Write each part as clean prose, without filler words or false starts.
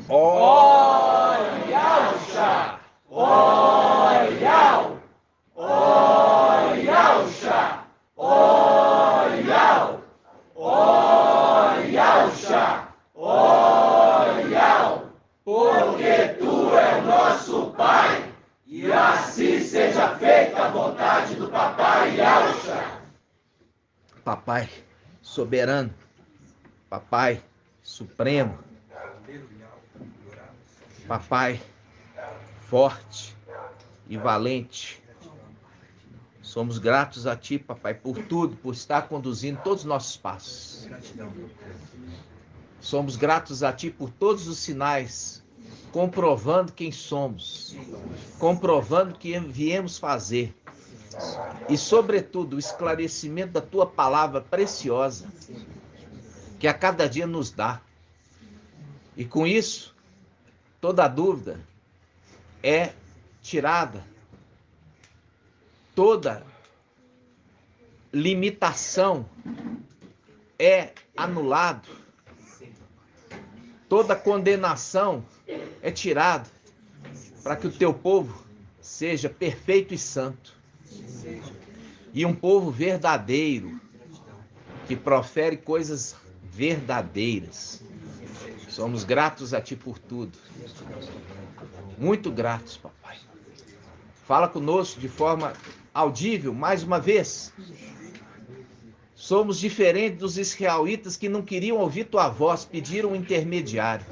Olhauxa! Olhau! Olhauxa! Olhau! Olhauxa! Olhau! Porque tu é o nosso Pai, e assim seja feita a vontade do Papai Yauxa. Papai soberano, Papai supremo, Papai forte e valente. Somos gratos a Ti, Papai, por tudo, por estar conduzindo todos os nossos passos. Somos gratos a Ti por todos os sinais, comprovando quem somos, comprovando o que viemos fazer. E, sobretudo, o esclarecimento da Tua palavra preciosa, que a cada dia nos dá. E com isso, toda dúvida é tirada, toda limitação é anulada, toda condenação é tirada, para que o Teu povo seja perfeito e santo. E um povo verdadeiro, que profere coisas verdadeiras. Somos gratos a Ti por tudo. Muito gratos, Papai. Fala conosco de forma audível, mais uma vez. Somos diferentes dos israelitas que não queriam ouvir Tua voz, pediram um intermediário.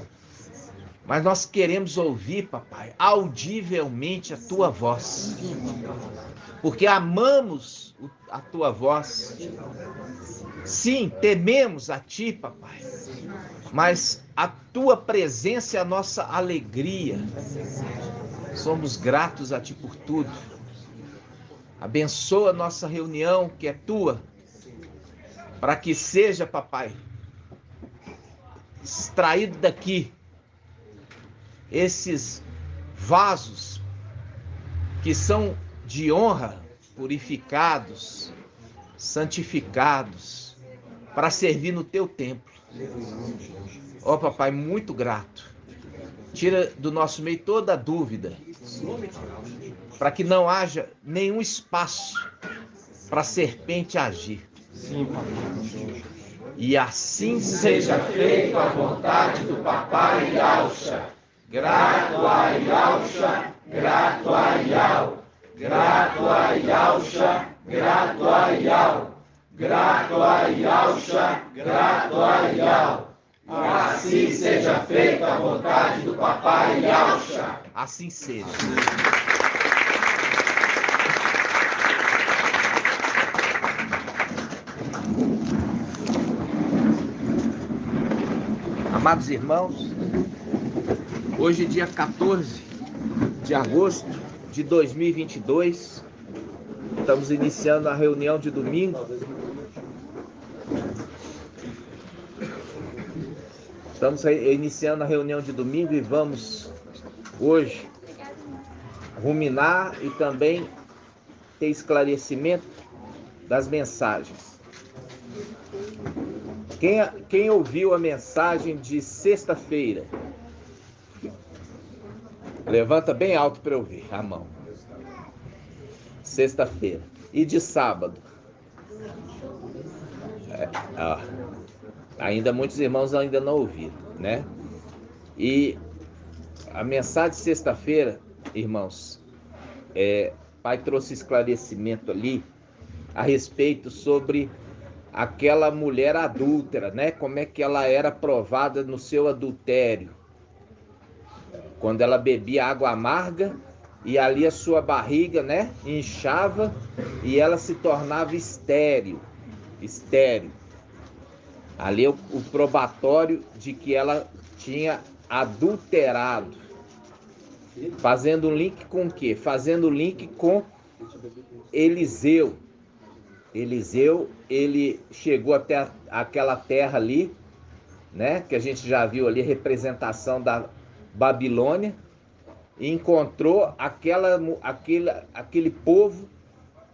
Mas nós queremos ouvir, Papai, audivelmente a Tua voz. Porque amamos a Tua voz. Sim, tememos a Ti, Papai. Mas a Tua presença é a nossa alegria. Somos gratos a Ti por tudo. Abençoa a nossa reunião, que é Tua, para que seja, Papai, extraído daqui esses vasos que são de honra, purificados, santificados, para servir no Teu templo. Ó, Papai, muito grato. Tira do nosso meio toda a dúvida, para que não haja nenhum espaço para a serpente agir. E assim seja feita a vontade do Papai Yauxa. Grato a Yauxa, grato a Yau. Grato a Yauxa, grato a Yau. Grato a Yauxa, grato a Yau. Assim seja feita a vontade do Papai Yauxa. Assim seja. Amados irmãos, hoje dia 14 de agosto de 2022, estamos iniciando a reunião de domingo. Estamos iniciando a reunião de domingo e vamos hoje ruminar e também ter esclarecimento das mensagens. Quem ouviu a mensagem de sexta-feira? Levanta bem alto para eu ver a mão. Sexta-feira. E de sábado? Ainda muitos irmãos ainda não ouviram, né? E a mensagem de sexta-feira, irmãos, Pai trouxe esclarecimento ali a respeito sobre aquela mulher adúltera, né? Como é que ela era provada no seu adultério. Quando ela bebia água amarga e ali a sua barriga, né, inchava e ela se tornava estéril. Ali o probatório de que ela tinha adulterado. Fazendo link com o quê? Fazendo link com Eliseu. Eliseu, ele chegou até aquela terra ali, né, que a gente já viu ali, representação da Babilônia, e encontrou aquele povo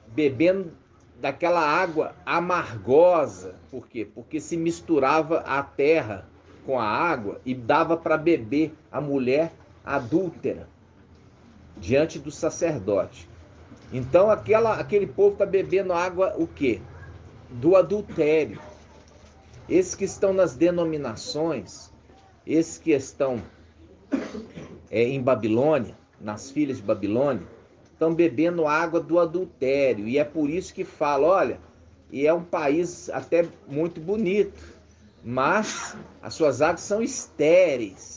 bebendo daquela água amargosa. Por quê? Porque se misturava a terra com a água e dava para beber a mulher adúltera diante do sacerdote. Então aquele povo está bebendo água o quê? Do adultério. Esses que estão nas denominações, esses que estão em Babilônia, nas filhas de Babilônia, estão bebendo água do adultério. E é por isso que fala, olha, e é um país até muito bonito, mas as suas águas são estéreis,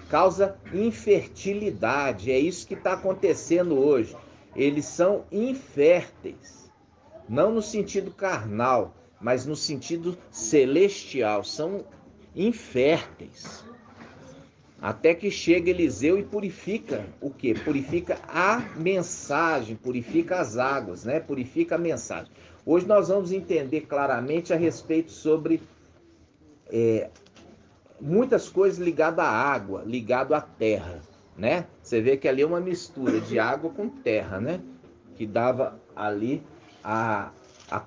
causa infertilidade. É isso que está acontecendo hoje. Eles são inférteis, não no sentido carnal, mas no sentido celestial. São inférteis. Até que chega Eliseu e purifica o quê? Purifica a mensagem, purifica as águas, né? Purifica a mensagem. Hoje nós vamos entender claramente a respeito sobre muitas coisas ligadas à água, ligado à terra, né? Você vê que ali é uma mistura de água com terra, né? Que dava ali a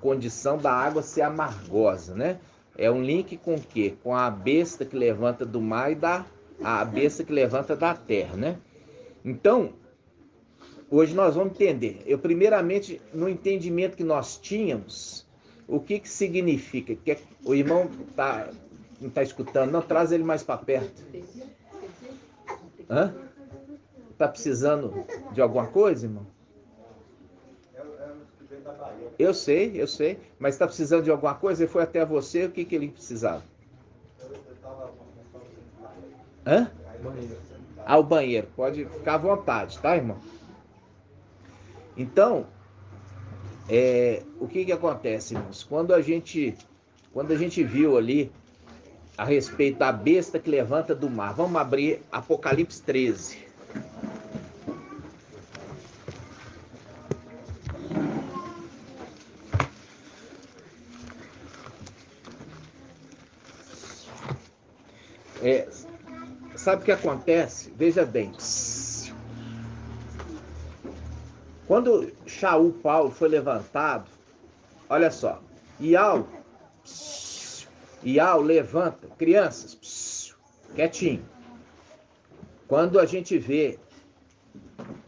condição da água ser amargosa, né? É um link com o quê? Com a besta que levanta do mar e a besta que levanta da terra, né? Então, hoje nós vamos entender. Primeiramente, no entendimento que nós tínhamos, o que significa? Que o irmão não está escutando, não, traz ele mais para perto. Hã? Está precisando de alguma coisa, irmão? Eu sei, mas está precisando de alguma coisa? Ele foi até você, o que ele precisava? Hã? O banheiro, pode ficar à vontade, tá, irmão? Então, o que acontece, irmãos? Quando a gente viu ali a respeito da besta que levanta do mar, vamos abrir Apocalipse 13. Sabe o que acontece? Veja bem. Quando Shaul Paulo foi levantado, olha só, Iau levanta, crianças, quietinho. Quando a gente vê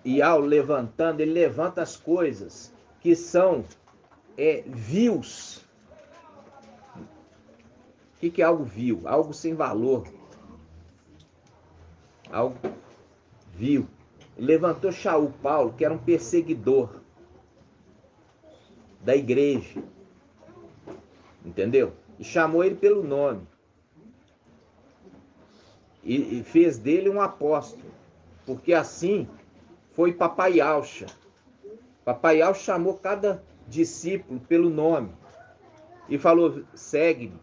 Iau levantando, ele levanta as coisas que são vils. O que é algo vil? Algo sem valor. Algo vil. Levantou Shaul Paulo, que era um perseguidor da igreja. Entendeu? E chamou ele pelo nome. E fez dele um apóstolo. Porque assim foi Papai Alcha. Papai Alcha chamou cada discípulo pelo nome. E falou, segue-me.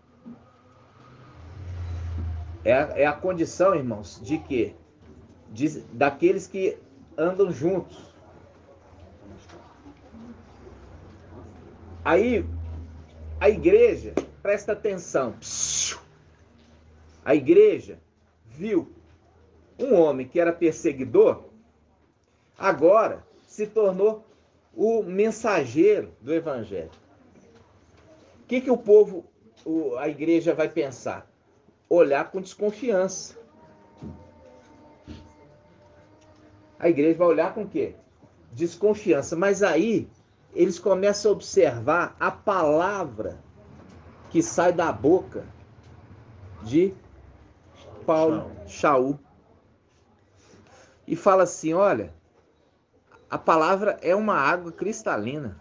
É a condição, irmãos, de quê? Daqueles que andam juntos. Aí, a igreja, presta atenção. A igreja viu um homem que era perseguidor, agora se tornou o mensageiro do evangelho. O que o povo, a igreja vai pensar? Olhar com desconfiança. A igreja vai olhar com o quê? Desconfiança. Mas aí eles começam a observar a palavra que sai da boca de Paulo, Shaul. E fala assim, olha, a palavra é uma água cristalina.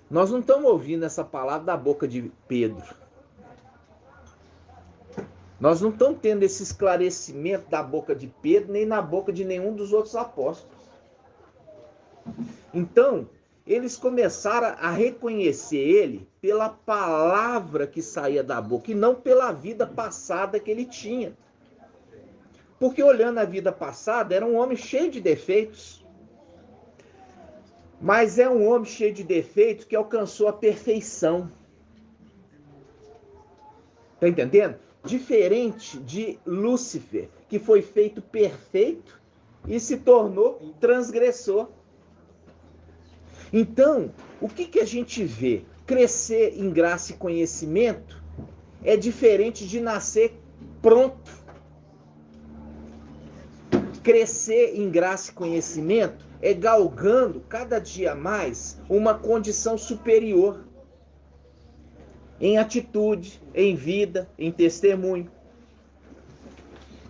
Nós não estamos ouvindo essa palavra da boca de Pedro. Nós não estamos tendo esse esclarecimento da boca de Pedro, nem na boca de nenhum dos outros apóstolos. Então, eles começaram a reconhecer ele pela palavra que saía da boca, e não pela vida passada que ele tinha. Porque olhando a vida passada, era um homem cheio de defeitos. Mas é um homem cheio de defeitos que alcançou a perfeição. Está entendendo? Diferente de Lúcifer, que foi feito perfeito e se tornou transgressor. Então, o que a gente vê? Crescer em graça e conhecimento é diferente de nascer pronto. Crescer em graça e conhecimento é galgando cada dia mais uma condição superior em atitude, em vida, em testemunho.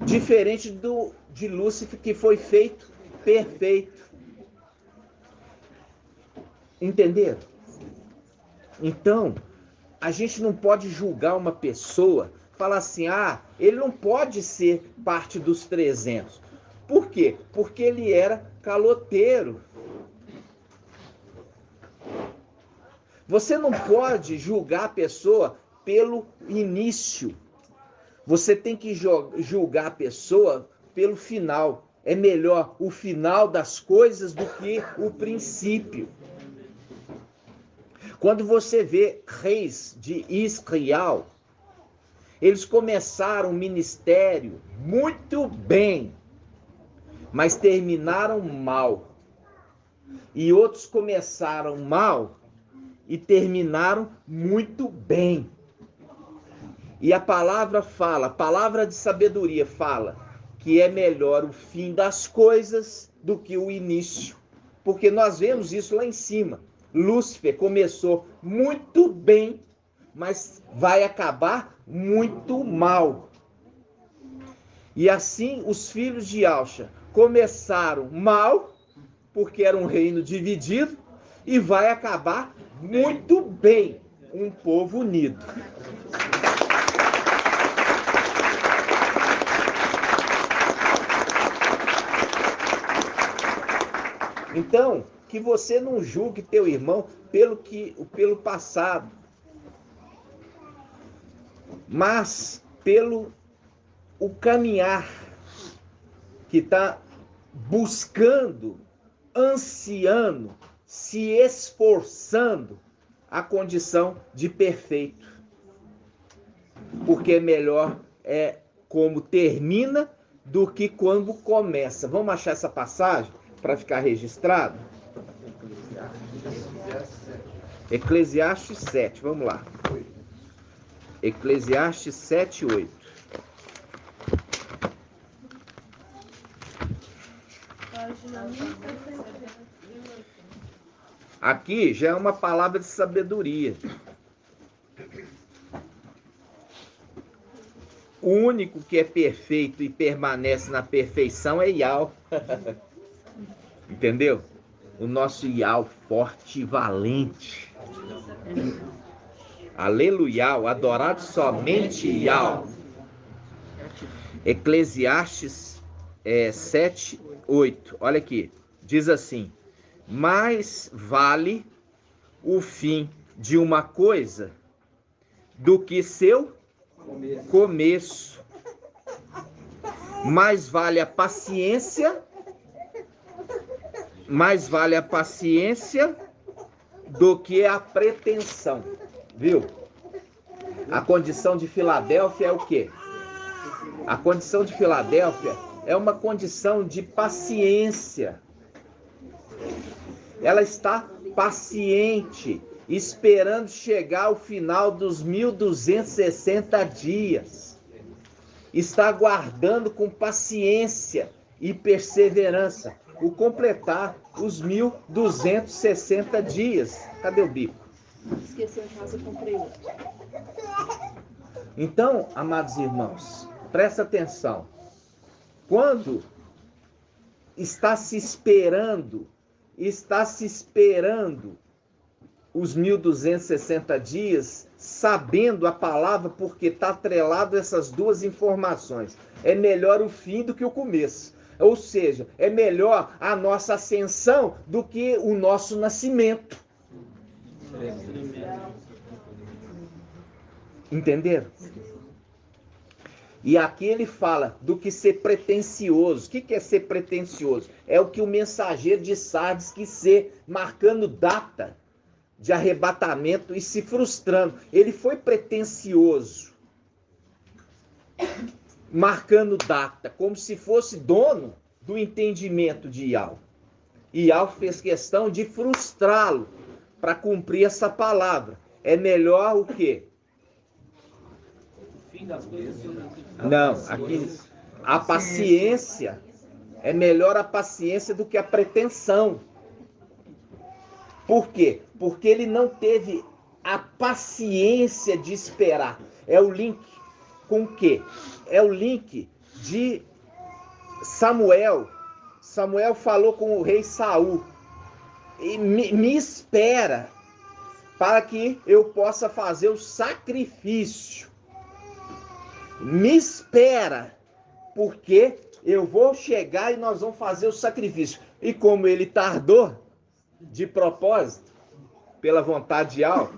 Diferente de Lúcifer, que foi feito perfeito. Entenderam? Então, a gente não pode julgar uma pessoa, falar assim, ele não pode ser parte dos 300. Por quê? Porque ele era caloteiro. Você não pode julgar a pessoa pelo início. Você tem que julgar a pessoa pelo final. É melhor o final das coisas do que o princípio. Quando você vê reis de Israel, eles começaram o ministério muito bem, mas terminaram mal. E outros começaram mal e terminaram muito bem. E a palavra fala, a palavra de sabedoria fala, que é melhor o fim das coisas do que o início. Porque nós vemos isso lá em cima. Lúcifer começou muito bem, mas vai acabar muito mal. E assim os filhos de Alcha começaram mal, porque era um reino dividido, e vai acabar muito bem, um povo unido. Então, que você não julgue teu irmão pelo passado, mas pelo o caminhar que está buscando, ansiando, se esforçando a condição de perfeito. Porque melhor é como termina do que quando começa. Vamos achar essa passagem para ficar registrado? Eclesiastes 7, vamos lá. Eclesiastes 7, 8. Aqui já é uma palavra de sabedoria. O único que é perfeito e permanece na perfeição é Yahweh. Entendeu? O nosso Yahweh forte e valente. Aleluia, adorado somente Yahweh. Eclesiastes 7, 8. Olha aqui. Diz assim: mais vale o fim de uma coisa do que seu começo. Mais vale a paciência do que a pretensão. Viu? A condição de Filadélfia é o quê? A condição de Filadélfia é uma condição de paciência. Ela está paciente, esperando chegar ao final dos 1260 dias. Está aguardando com paciência e perseverança o completar os 1260 dias. Cadê o bico? Esqueceu em casa, eu comprei outro. Então, amados irmãos, presta atenção. Quando está se esperando os 1260 dias, sabendo a palavra, porque está atrelado a essas duas informações. É melhor o fim do que o começo. Ou seja, é melhor a nossa ascensão do que o nosso nascimento. Entenderam? E aqui ele fala do que ser pretensioso. O que é ser pretensioso? É o que o mensageiro de Sardes quis ser, marcando data de arrebatamento e se frustrando. Ele foi pretensioso, marcando data, como se fosse dono do entendimento de Yahweh. E Yahweh fez questão de frustrá-lo para cumprir essa palavra. É melhor o quê? fim das coisas, Não, aqui a paciência é melhor a paciência do que a pretensão. Por quê? Porque ele não teve a paciência de esperar. É o link com o quê? É o link de Samuel. Samuel falou com o rei Saul. E me espera para que eu possa fazer o sacrifício. Me espera, porque eu vou chegar e nós vamos fazer o sacrifício. E como ele tardou, de propósito, pela vontade de Al,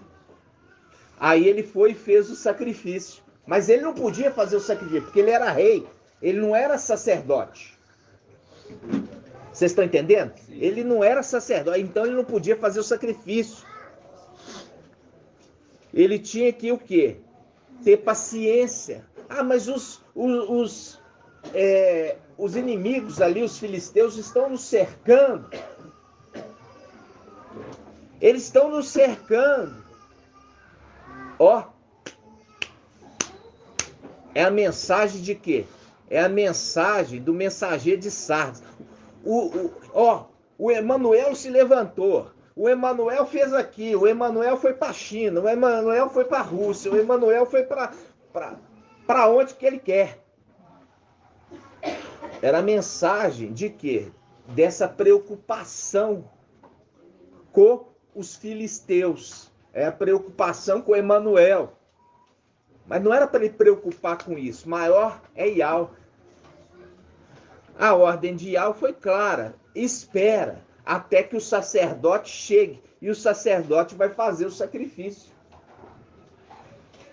aí ele foi e fez o sacrifício. Mas ele não podia fazer o sacrifício, porque ele era rei, ele não era sacerdote. Vocês estão entendendo? Ele não era sacerdote, então ele não podia fazer o sacrifício. Ele tinha que o quê? Ter paciência. Ah, mas os inimigos ali, os filisteus, estão nos cercando. Eles estão nos cercando. Ó, é a mensagem de quê? É a mensagem do mensageiro de Sardes. O Emanuel se levantou. O Emanuel fez aqui. O Emanuel foi para a China. O Emanuel foi para a Rússia. O Emanuel foi para onde que ele quer. Era a mensagem de quê? Dessa preocupação com os filisteus. É a preocupação com o Emanuel. Mas não era para ele preocupar com isso. Maior é Ial. A ordem de Ial foi clara. Espera até que o sacerdote chegue. E o sacerdote vai fazer o sacrifício.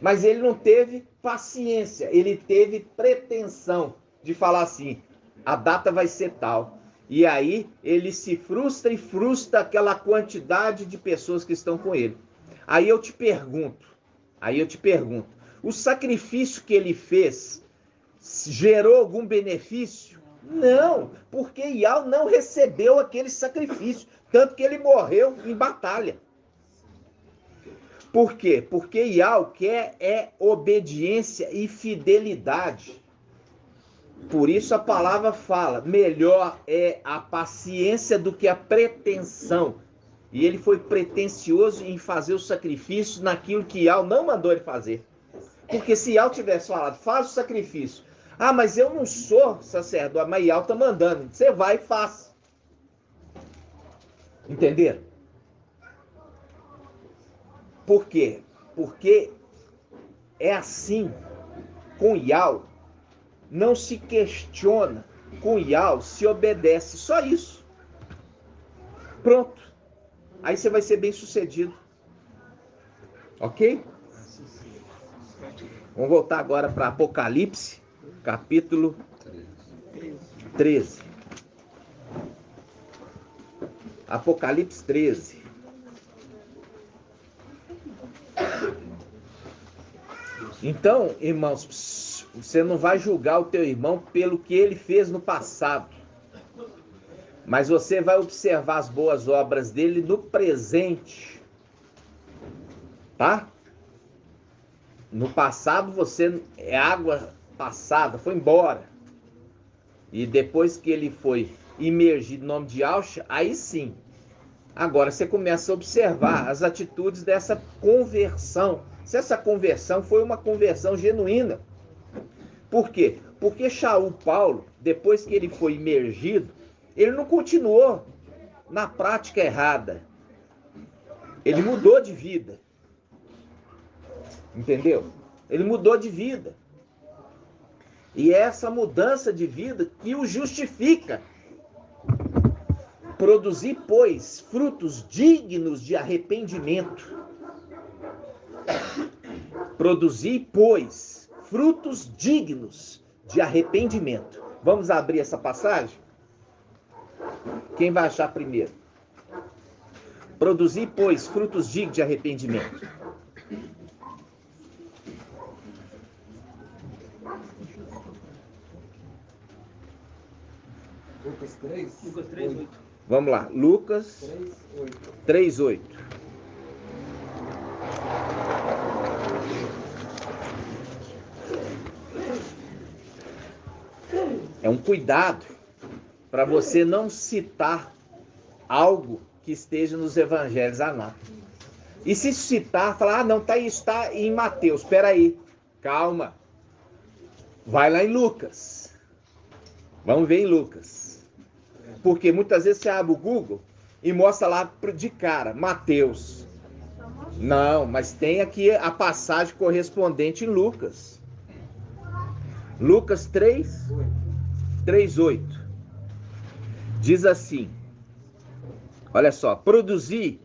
Mas ele não teve paciência. Ele teve pretensão de falar assim, a data vai ser tal. E aí ele se frustra e frustra aquela quantidade de pessoas que estão com ele. Aí eu te pergunto, o sacrifício que ele fez gerou algum benefício? Não, porque Ial não recebeu aquele sacrifício, tanto que ele morreu em batalha. Por quê? Porque Ial quer obediência e fidelidade. Por isso a palavra fala, melhor é a paciência do que a pretensão. E ele foi pretensioso em fazer o sacrifício naquilo que Ial não mandou ele fazer. Porque se Ial tivesse falado, faz o sacrifício. Ah, mas eu não sou sacerdote, mas Ial está mandando. Você vai e faz. Entenderam? Por quê? Porque é assim. Com Ial, não se questiona. Com Ial, se obedece. Só isso. Pronto. Aí você vai ser bem sucedido. Ok? Vamos voltar agora para Apocalipse, capítulo 13. Apocalipse 13. Então, irmãos, você não vai julgar o teu irmão pelo que ele fez no passado. Mas você vai observar as boas obras dele no presente. Tá? No passado você é água passada, foi embora. E depois que ele foi imergido no nome de Yahshua, aí sim. Agora você começa a observar as atitudes dessa conversão. Se essa conversão foi uma conversão genuína. Por quê? Porque Shaul Paulo, depois que ele foi imergido, ele não continuou na prática errada. Ele mudou de vida. Entendeu? Ele mudou de vida. E é essa mudança de vida que o justifica. Produzir, pois, frutos dignos de arrependimento. Produzir, pois, frutos dignos de arrependimento. Vamos abrir essa passagem? Quem vai achar primeiro? Produzir, pois, frutos dignos de arrependimento. Lucas 3, 8. Vamos lá, Lucas 3:8. É um cuidado para você não citar algo que esteja nos evangelhos anátomos. E se citar, falar, não, tá aí, está em Mateus, espera aí, calma. Vai lá em Lucas. Vamos ver em Lucas. Porque muitas vezes você abre o Google e mostra lá de cara, Mateus. Não, mas tem aqui a passagem correspondente em Lucas. Lucas 3:8. Diz assim, olha só, produzi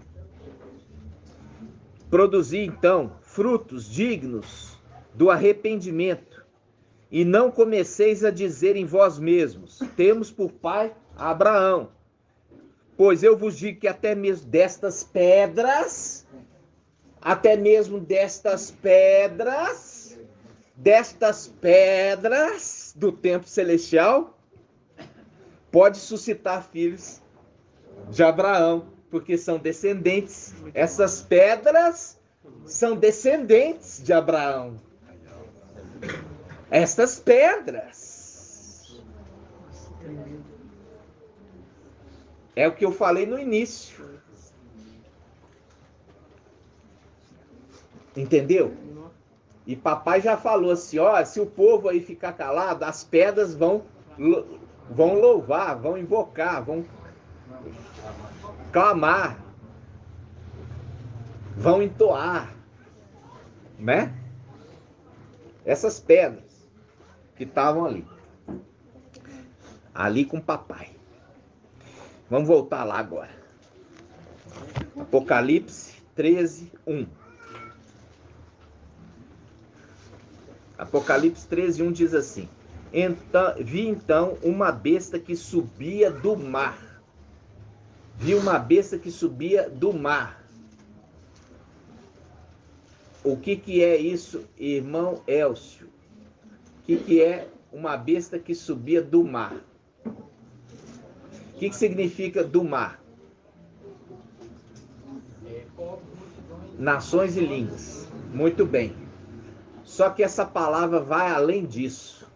então frutos dignos do arrependimento, e não comeceis a dizer em vós mesmos, temos por pai Abraão. Pois eu vos digo que até mesmo destas pedras do templo celestial, pode suscitar filhos de Abraão, porque são descendentes. Essas pedras são descendentes de Abraão. Estas pedras. É o que eu falei no início. Entendeu? E papai já falou assim, ó, se o povo aí ficar calado, as pedras vão louvar, vão invocar, vão clamar, vão entoar, né? Essas pedras que estavam ali com papai. Vamos voltar lá agora. Apocalipse 13:1. Apocalipse 13:1 diz assim: vi então uma besta que subia do mar. Vi uma besta que subia do mar. O que é isso, irmão Elcio? O que é uma besta que subia do mar? O que significa do mar? Nações e línguas. Muito bem. Só que essa palavra vai além disso.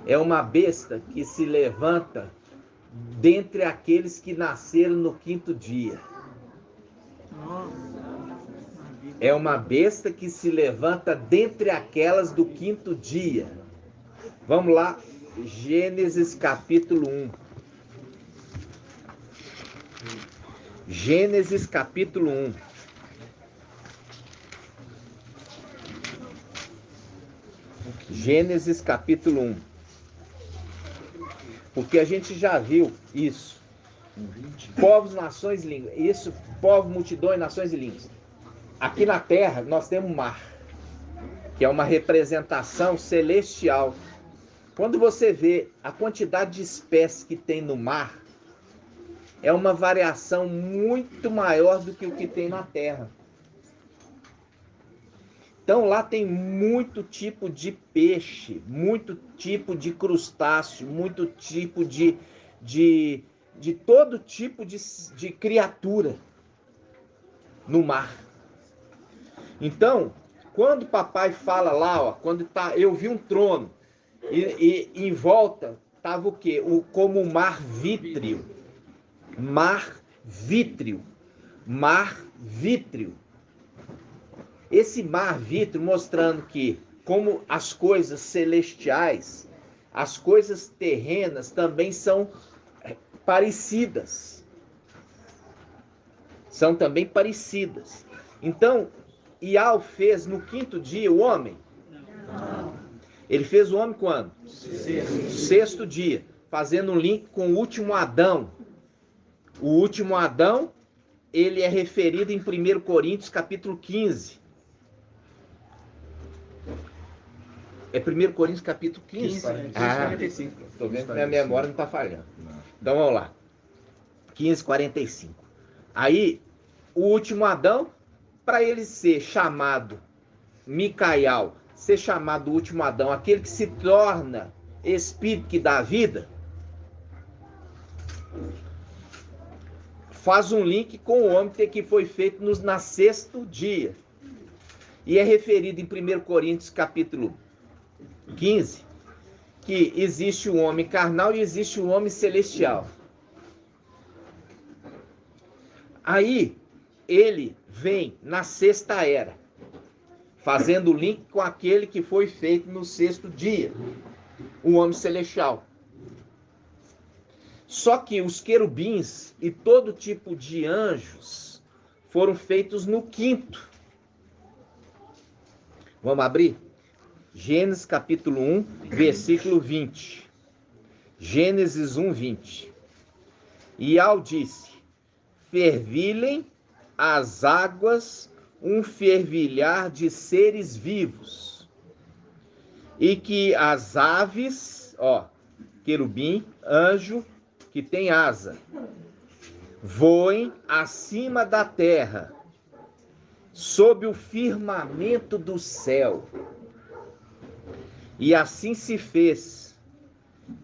É uma besta que se levanta dentre aqueles que nasceram no quinto dia. É uma besta que se levanta dentre aquelas do quinto dia. Vamos lá, Gênesis capítulo 1. Gênesis capítulo 1. Gênesis capítulo 1. Porque a gente já viu isso. Povos, nações e línguas. Isso, povo, multidões, nações e línguas. Aqui na Terra nós temos o mar, que é uma representação celestial. Quando você vê a quantidade de espécies que tem no mar, é uma variação muito maior do que o que tem na Terra. Então lá tem muito tipo de peixe, muito tipo de crustáceo, muito tipo de todo tipo de criatura no mar. Então, quando papai fala lá, ó, eu vi um trono e em volta estava o quê? Como um mar vítreo. Mar vítreo. Mar vítreo. Esse mar vítreo mostrando que, como as coisas celestiais, as coisas terrenas também são parecidas. São também parecidas. Então, Ial fez no quinto dia o homem? Não. Ele fez o homem quando? Sexto dia. Fazendo um link com o último Adão. O último Adão, ele é referido em 1 Coríntios capítulo 15. É 1 Coríntios capítulo 15? 45. Estou vendo que minha memória não está falhando. Então vamos lá. 15:45. Aí, o último Adão, para ele ser chamado Micael, ser chamado último Adão, aquele que se torna espírito que dá vida, faz um link com o homem que foi feito na sexto dia. E é referido em 1 Coríntios capítulo 15, que existe o homem carnal e existe o homem celestial. Aí ele vem na sexta era, fazendo o link com aquele que foi feito no sexto dia, o homem celestial. Só que os querubins e todo tipo de anjos foram feitos no quinto. Vamos abrir? Gênesis capítulo 1, versículo 20. Gênesis 1, 20. E Al disse: fervilhem as águas um fervilhar de seres vivos, e que as aves, querubim, anjo, que tem asa, voem acima da terra, sob o firmamento do céu. E assim se fez.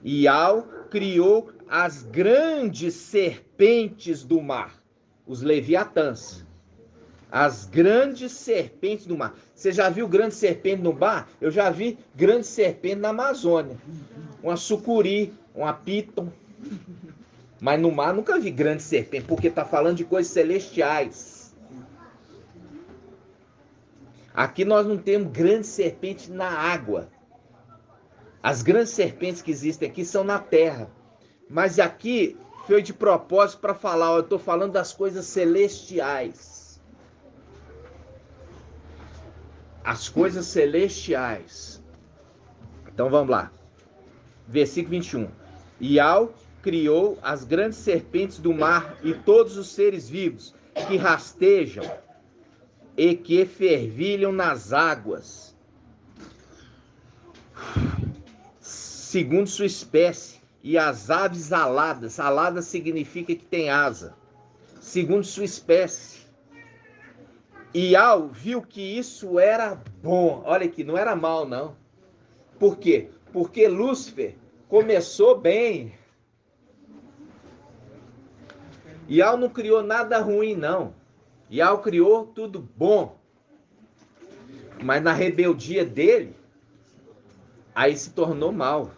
E Al criou as grandes serpentes do mar, os leviatãs. As grandes serpentes do mar. Você já viu grande serpente no mar? Eu já vi grande serpente na Amazônia. Uma sucuri, uma piton. Mas no mar nunca vi grande serpente, porque está falando de coisas celestiais. Aqui nós não temos grande serpente na água. As grandes serpentes que existem aqui são na terra. Mas aqui foi de propósito para falar, eu estou falando das coisas celestiais. As coisas celestiais. Então vamos lá. Versículo 21. E Al criou as grandes serpentes do mar e todos os seres vivos que rastejam e que fervilham nas águas, segundo sua espécie, e as aves aladas. Alada significa que tem asa, segundo sua espécie. E Al viu que isso era bom. Olha aqui, não era mal, não. Por quê? Porque Lúcifer começou bem. E Al não criou nada ruim, não. E Al criou tudo bom. Mas na rebeldia dele, aí se tornou mal.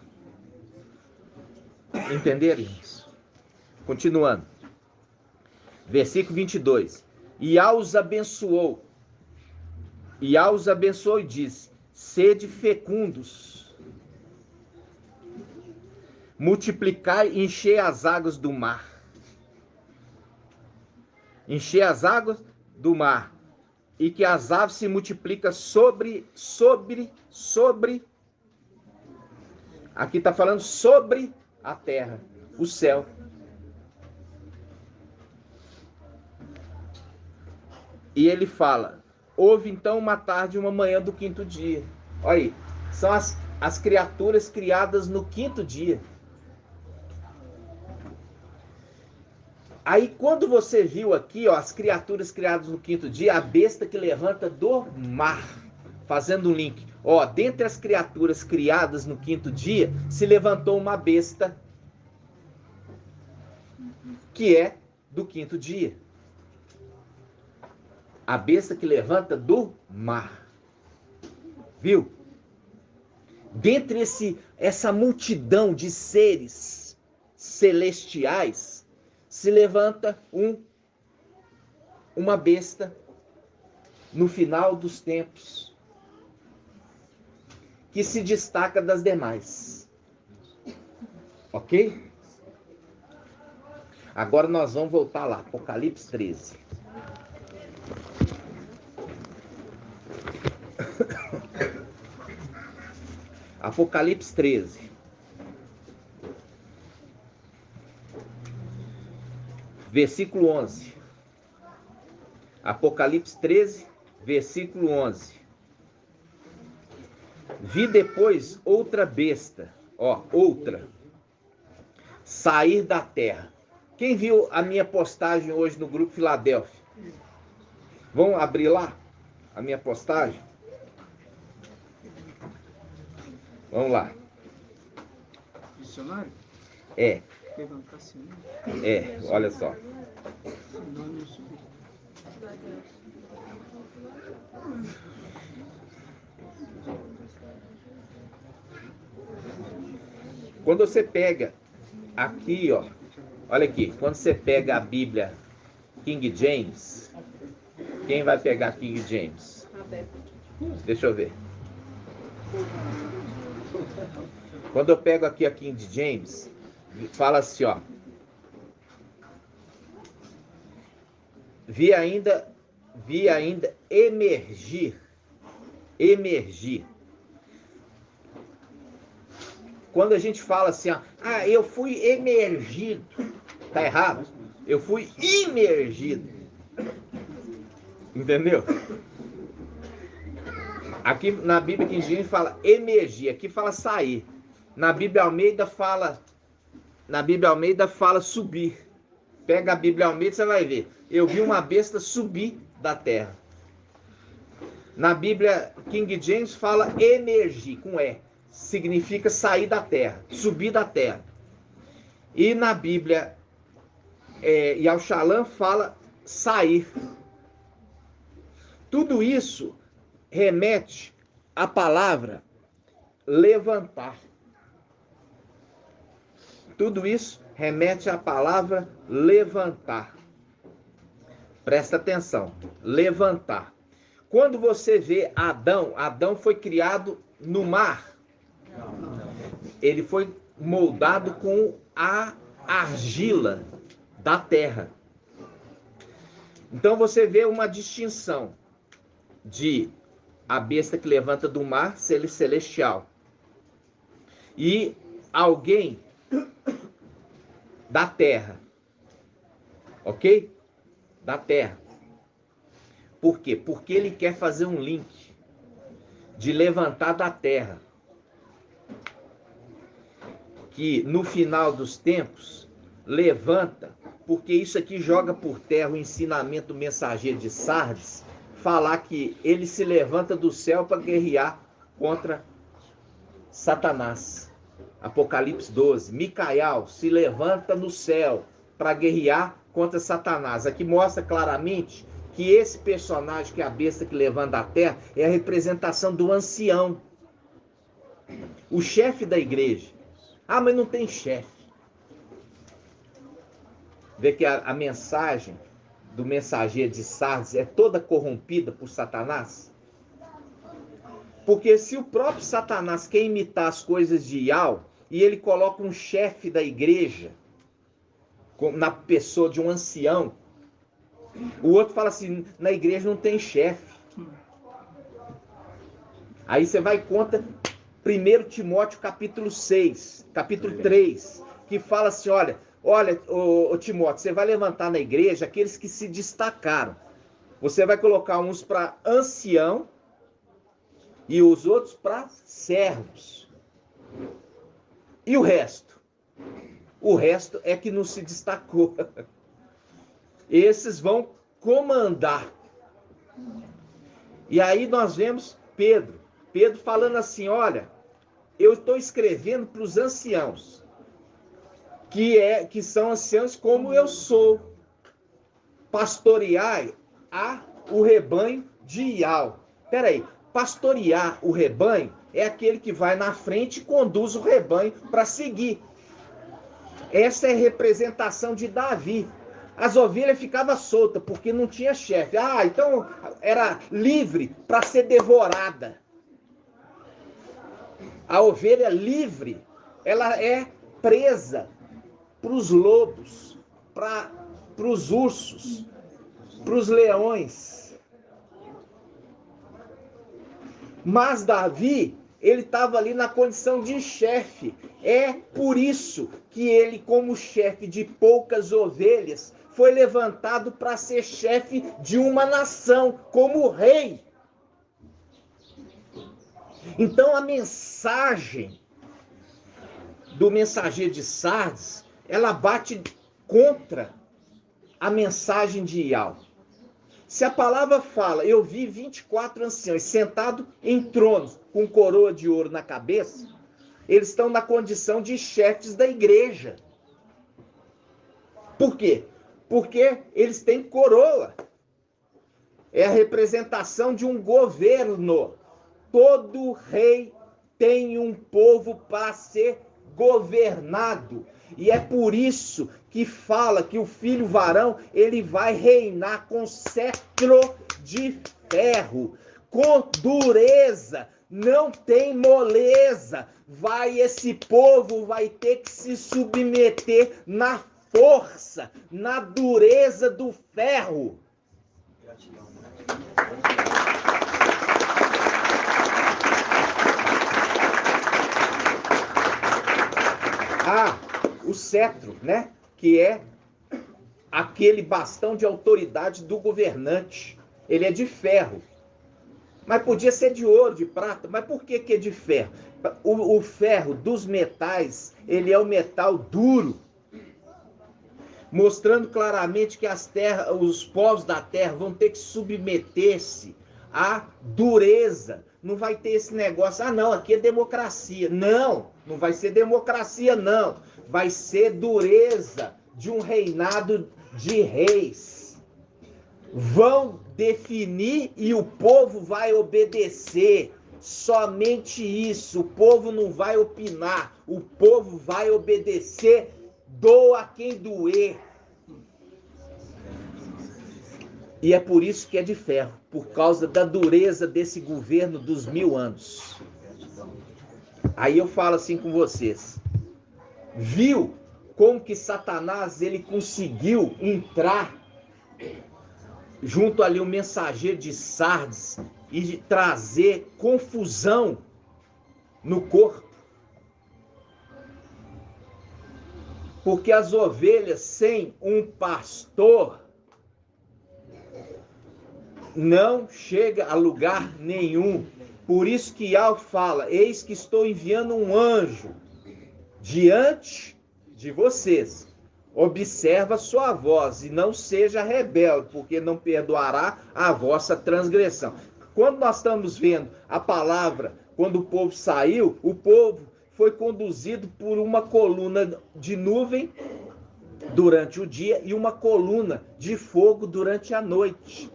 Entenderam isso? Continuando. Versículo 22. E Al os abençoou. E Al os abençoou e disse: sede fecundos, multiplicai e enchei as águas do mar. Encher as águas do mar, e que as aves se multiplicam sobre, aqui está falando sobre a terra, o céu. E ele fala, houve então uma tarde e uma manhã do quinto dia. Olha aí, são as criaturas criadas no quinto dia. Aí quando você viu aqui, as criaturas criadas no quinto dia, a besta que levanta do mar, fazendo um link. Dentre as criaturas criadas no quinto dia, se levantou uma besta que é do quinto dia. A besta que levanta do mar. Viu? Dentre essa multidão de seres celestiais, se levanta uma besta no final dos tempos que se destaca das demais. Ok? Agora nós vamos voltar lá, Apocalipse 13. Apocalipse 13. Versículo 11. Apocalipse 13, versículo 11. Vi depois outra besta, outra, sair da terra. Quem viu a minha postagem hoje no grupo Filadélfia? Vamos abrir lá a minha postagem? Vamos lá. Dicionário? É. Levantar assim. É, olha só. Quando você pega aqui, ó, olha aqui, quando você pega a Bíblia King James, quem vai pegar King James? Deixa eu ver. Quando eu pego aqui a King James, fala assim, ó. Vi ainda emergir. Quando a gente fala assim, ó, eu fui emergido, tá errado? Eu fui imergido. Entendeu? Aqui na Bíblia King James fala emergir, aqui fala sair. Na Bíblia Almeida fala subir. Pega a Bíblia Almeida, você vai ver. Eu vi uma besta subir da terra. Na Bíblia King James fala emergir, com E. Significa sair da terra, subir da terra. E na Bíblia Yahushalom fala sair. Tudo isso remete à palavra levantar. Tudo isso remete à palavra levantar. Presta atenção, levantar. Quando você vê Adão foi criado no mar. Ele foi moldado com a argila da terra. Então você vê uma distinção de a besta que levanta do mar, ser celestial, e alguém da terra. Ok? Da terra. Por quê? Porque ele quer fazer um link de levantar da terra, que no final dos tempos levanta, porque isso aqui joga por terra o ensinamento do mensageiro de Sardes, falar que ele se levanta do céu para guerrear contra Satanás. Apocalipse 12, Micael se levanta no céu para guerrear contra Satanás. Aqui mostra claramente que esse personagem, que é a besta que levanta a terra, é a representação do ancião, o chefe da igreja. Mas não tem chefe. Vê que a mensagem do mensageiro de Sardes é toda corrompida por Satanás? Porque se o próprio Satanás quer imitar as coisas de Yahweh, e ele coloca um chefe da igreja na pessoa de um ancião, o outro fala assim, na igreja não tem chefe. Aí você vai contra 1 Timóteo capítulo 6, capítulo 3, que fala assim, olha, ô Timóteo, você vai levantar na igreja aqueles que se destacaram. Você vai colocar uns para ancião e os outros para servos. E o resto? O resto é que não se destacou. Esses vão comandar. E aí nós vemos Pedro falando assim, eu estou escrevendo para os anciãos, que são anciãos como eu sou. Pastoreai o rebanho de Yahweh. Peraí, pastorear o rebanho é aquele que vai na frente e conduz o rebanho para seguir. Essa é a representação de Davi. As ovelhas ficavam soltas porque não tinha chefe. Então era livre para ser devorada. A ovelha livre, ela é presa para os lobos, para os ursos, para os leões. Mas Davi, ele estava ali na condição de chefe. É por isso que ele, como chefe de poucas ovelhas, foi levantado para ser chefe de uma nação, como rei. Então a mensagem do mensageiro de Sardes, ela bate contra a mensagem de Yahweh. Se a palavra fala, eu vi 24 anciãos sentados em tronos, com coroa de ouro na cabeça, eles estão na condição de chefes da igreja. Por quê? Porque eles têm coroa. É a representação de um governo. Todo rei tem um povo para ser governado. E é por isso que fala que o filho varão, ele vai reinar com cetro de ferro, com dureza, não tem moleza. Esse povo vai ter que se submeter na força, na dureza do ferro. O cetro, né? Que é aquele bastão de autoridade do governante. Ele é de ferro. Mas podia ser de ouro, de prata. Mas por que é de ferro? O ferro dos metais, ele é o metal duro. Mostrando claramente que os povos da terra vão ter que submeter-se à dureza. Não vai ter esse negócio, não, aqui é democracia. Não, não vai ser democracia, não. Vai ser dureza de um reinado de reis. Vão definir e o povo vai obedecer. Somente isso. O povo não vai opinar. O povo vai obedecer. Doa quem doer. E é por isso que é de ferro. Por causa da dureza desse governo dos 1000 anos. Aí eu falo assim com vocês. Viu como que Satanás ele conseguiu entrar junto ali o mensageiro de Sardes e de trazer confusão no corpo? Porque as ovelhas sem um pastor não chega a lugar nenhum. Por isso que Yahweh fala, eis que estou enviando um anjo diante de vocês. Observa sua voz e não seja rebelde, porque não perdoará a vossa transgressão. Quando nós estamos vendo a palavra, quando o povo saiu, o povo foi conduzido por uma coluna de nuvem durante o dia e uma coluna de fogo durante a noite,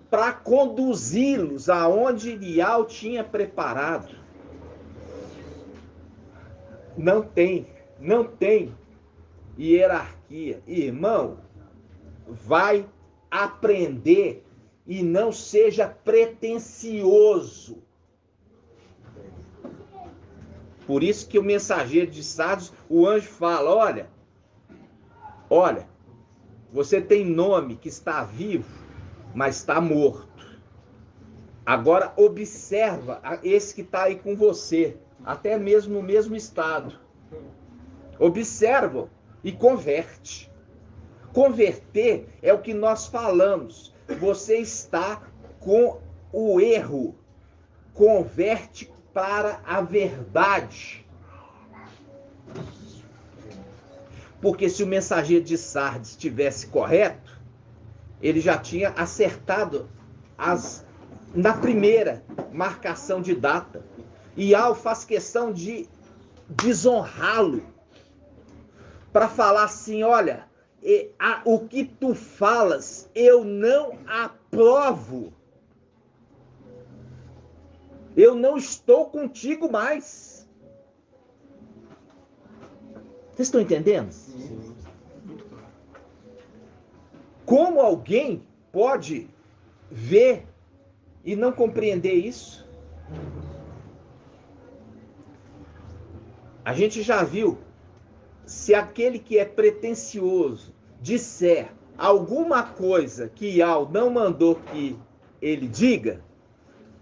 para conduzi-los aonde Yahweh tinha preparado. Não tem hierarquia. Irmão, vai aprender e não seja pretensioso. Por isso que o mensageiro de Sardes, o anjo fala, olha, você tem nome que está vivo, mas está morto. Agora observa esse que está aí com você, até mesmo no mesmo estado. Observa e converte. Converter é o que nós falamos. Você está com o erro. Converte para a verdade. Porque se o mensageiro de Sardes estivesse correto, ele já tinha acertado na primeira marcação de data. E Yahweh faz questão de desonrá-lo, para falar assim, olha, o que tu falas, eu não aprovo. Eu não estou contigo mais. Vocês estão entendendo? Sim. Como alguém pode ver e não compreender isso? A gente já viu, se aquele que é pretensioso disser alguma coisa que Yahweh não mandou que ele diga,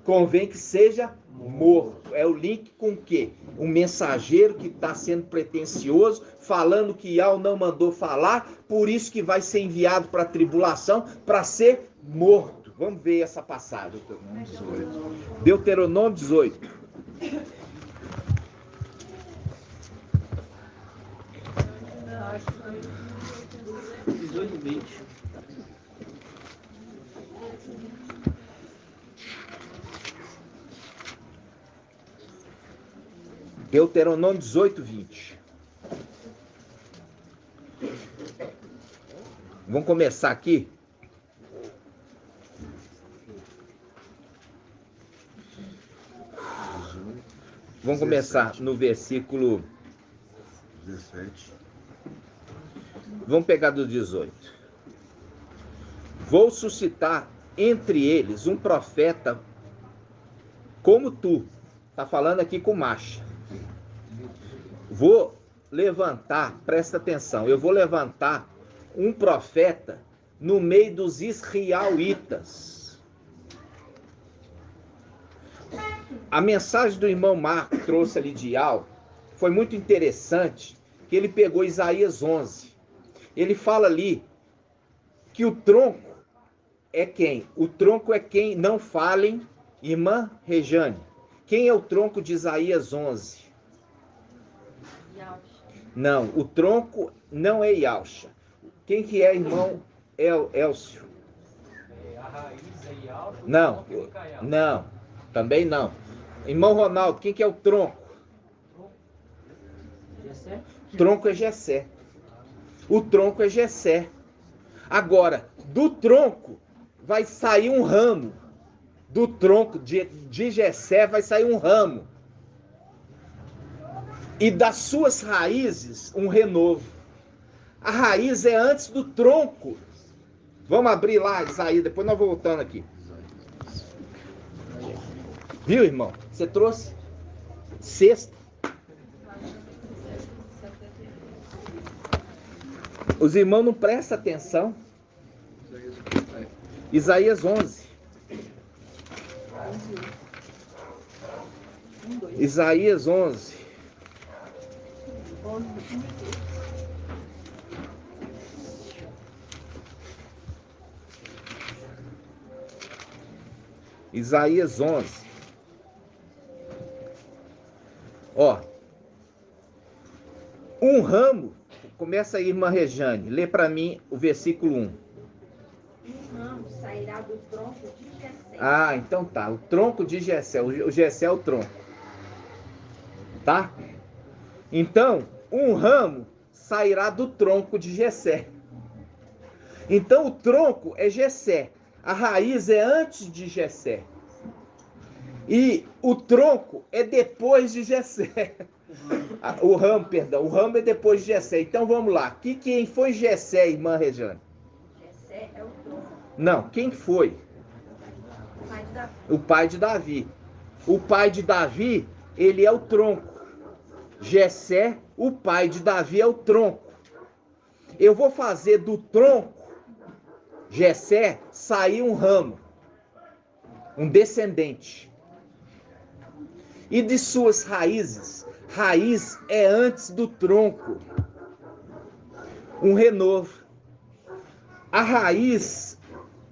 convém que seja morto. É o link com o quê? Um mensageiro que está sendo pretensioso, falando que Yahweh não mandou falar, por isso que vai ser enviado para a tribulação, para ser morto. Vamos ver essa passagem. Deuteronômio 18. Deuteronômio 18, 20. Vamos começar aqui. Vamos começar no versículo 17. Vamos pegar do 18. Vou suscitar entre eles um profeta como tu. Está falando aqui com Macha. Vou levantar, presta atenção, eu vou levantar um profeta no meio dos israelitas. A mensagem do irmão Marco trouxe ali de Al foi muito interessante, que ele pegou Isaías 11. Ele fala ali que o tronco é quem? O tronco é quem? Não falem, irmã Rejane. Quem é o tronco de Isaías 11? Não, o tronco não é Yalcha. Quem que é, irmão Elcio? A raiz é Yalcha, Não, não, também não. Irmão Ronaldo, quem que é o tronco? Jessé? Tronco é Jessé. O tronco é Jessé. Agora, do tronco vai sair um ramo. Do tronco de Jessé vai sair um ramo. E das suas raízes, um renovo. A raiz é antes do tronco. Vamos abrir lá, Isaías, depois nós voltando aqui. Viu, irmão? Você trouxe sexta. Os irmãos não prestam atenção. Isaías 11. Isaías 11. Isaías 11. Ó. Um ramo. Começa aí, irmã Rejane. Lê para mim o versículo 1. Um ramo sairá do tronco de Jessé. Ah, então tá. O tronco de Jessé. O Jessé é o tronco. Tá? Então, um ramo sairá do tronco de Jessé. Então, o tronco é Jessé. A raiz é antes de Jessé. E o tronco é depois de Jessé. O ramo, perdão. O ramo é depois de Jessé. Então, vamos lá. Quem foi Jessé, irmã Rejane? Jessé é o tronco. Não, quem foi? O pai de Davi. O pai de Davi. O pai de Davi, ele é o tronco. Jessé, o pai de Davi, é o tronco. Eu vou fazer do tronco, Jessé, sair um ramo, um descendente. E de suas raízes, raiz é antes do tronco, um renovo. A raiz,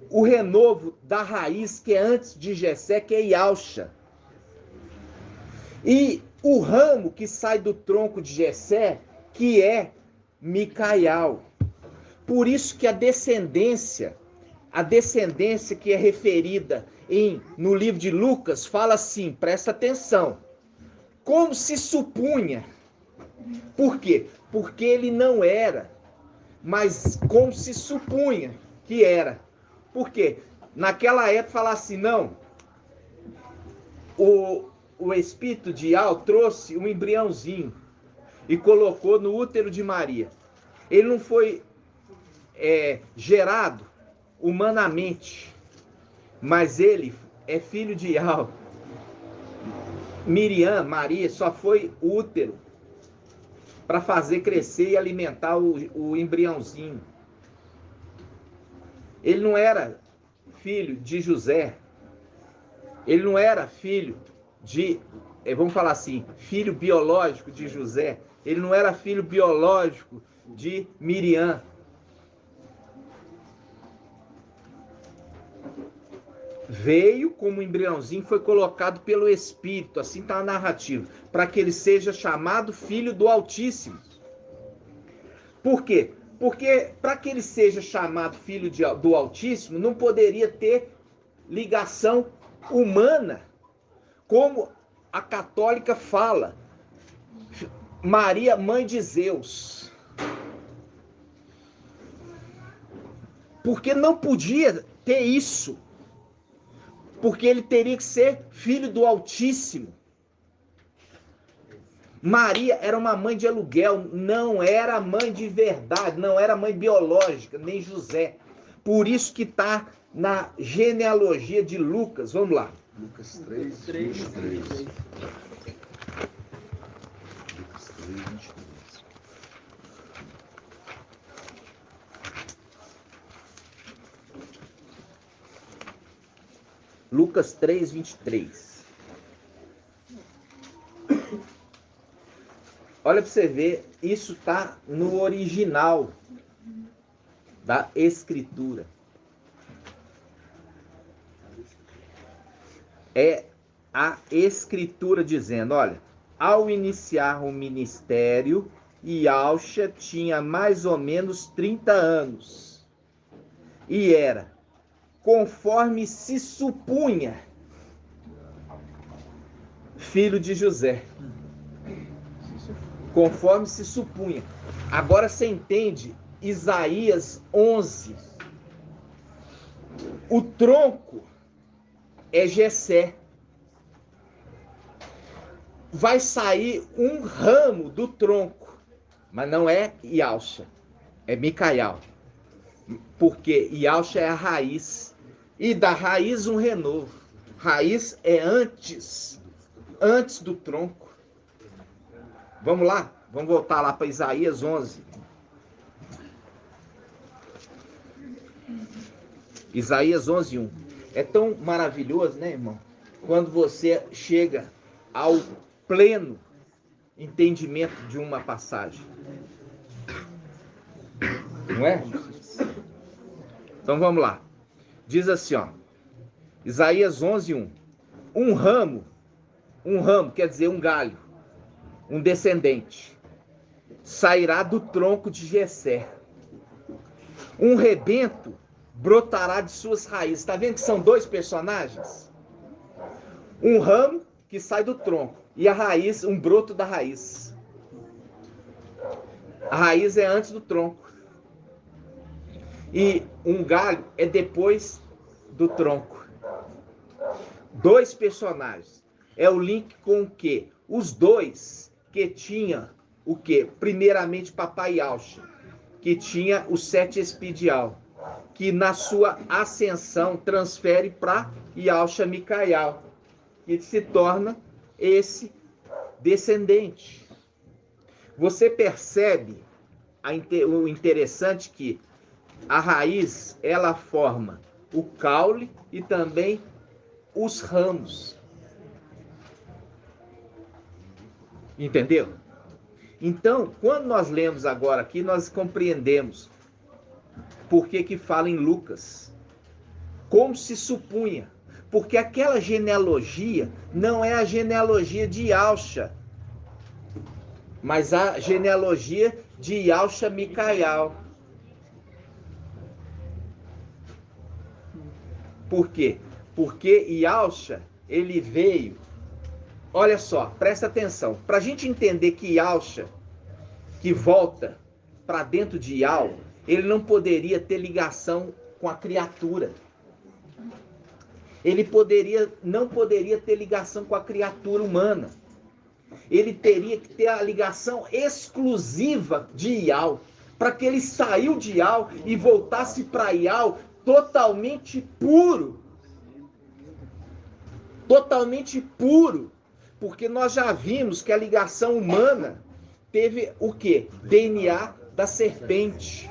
o renovo da raiz que é antes de Jessé, que é Yalcha. E o ramo que sai do tronco de Jessé, que é Micaial. Por isso que a descendência que é referida no livro de Lucas, fala assim, presta atenção, como se supunha. Por quê? Porque ele não era, mas como se supunha que era. Por quê? Naquela época fala assim, não, o espírito de Al trouxe um embriãozinho e colocou no útero de Maria. Ele não foi gerado humanamente, mas ele é filho de Al. Miriam, Maria, só foi útero para fazer crescer e alimentar o embriãozinho. Ele não era filho de José. Ele não era filho de, vamos falar assim, filho biológico de José. Ele não era filho biológico de Miriam. Veio como embriãozinho, foi colocado pelo Espírito, assim está a narrativa, para que ele seja chamado filho do Altíssimo. Por quê? Porque para que ele seja chamado filho do Altíssimo, não poderia ter ligação humana, como a católica fala, Maria, mãe de Zeus. Porque não podia ter isso. Porque ele teria que ser filho do Altíssimo. Maria era uma mãe de aluguel, não era mãe de verdade, não era mãe biológica, nem José. Por isso que está na genealogia de Lucas. Vamos lá. Lucas 3, 23. Lucas 3, 23. Lucas 3, 23. Olha para você ver, isso está no original da Escritura. É a Escritura dizendo, olha, ao iniciar o ministério, Yauxa tinha mais ou menos 30 anos. E era, conforme se supunha, filho de José. Conforme se supunha. Agora você entende Isaías 11. O tronco é Jessé. Vai sair um ramo do tronco, mas não é Yauxa, é Micaial. Porque Yauxa é a raiz. E da raiz um renovo. Raiz é antes do tronco. Vamos lá? Vamos voltar lá para Isaías 11. Isaías 11, 1. É tão maravilhoso, né, irmão? Quando você chega ao pleno entendimento de uma passagem. Não é? Então vamos lá. Diz assim, ó. Isaías 11, 1. Um ramo quer dizer um galho, um descendente, sairá do tronco de Jessé. Um rebento brotará de suas raízes. Está vendo que são dois personagens? Um ramo que sai do tronco e a raiz, um broto da raiz. A raiz é antes do tronco. E um galho é depois do tronco. Dois personagens. É o link com o quê? Os dois que tinha o quê? Primeiramente papai Yauxa, que tinha o 7 espidial, que na sua ascensão transfere para Yauxa Micaial, que se torna esse descendente. Você percebe o interessante que a raiz, ela forma o caule e também os ramos. Entendeu? Então, quando nós lemos agora aqui, nós compreendemos por que fala em Lucas. Como se supunha. Porque aquela genealogia não é a genealogia de Yauxa, mas a genealogia de Yauxa Micaial. Por quê? Porque Yauxa, ele veio... Olha só, presta atenção. Para a gente entender que Yauxa, que volta para dentro de Yau, ele não poderia ter ligação com a criatura. Ele não poderia ter ligação com a criatura humana. Ele teria que ter a ligação exclusiva de Yau, para que ele saiu de Yau e voltasse para Yau totalmente puro. Totalmente puro. Porque nós já vimos que a ligação humana teve o quê? DNA da serpente.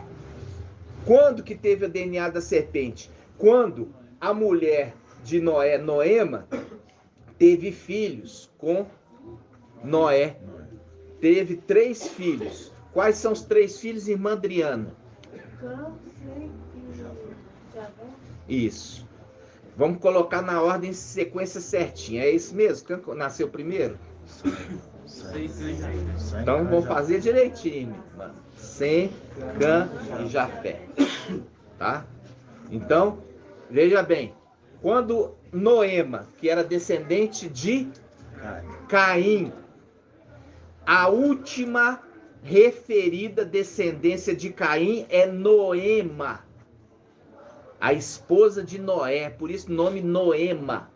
Quando que teve o DNA da serpente? Quando a mulher de Noé, Noema, teve filhos com Noé. Teve 3 filhos. Quais são os 3 filhos, irmã Adriana? Isso. Vamos colocar na ordem sequência certinha. É isso mesmo? Quem nasceu primeiro? Então vamos fazer direitinho. Sem, Cã e Jafé. Tá? Então, veja bem. Quando Noema, que era descendente de Caim, a última referida descendência de Caim é Noema, a esposa de Noé, por isso o nome Noema.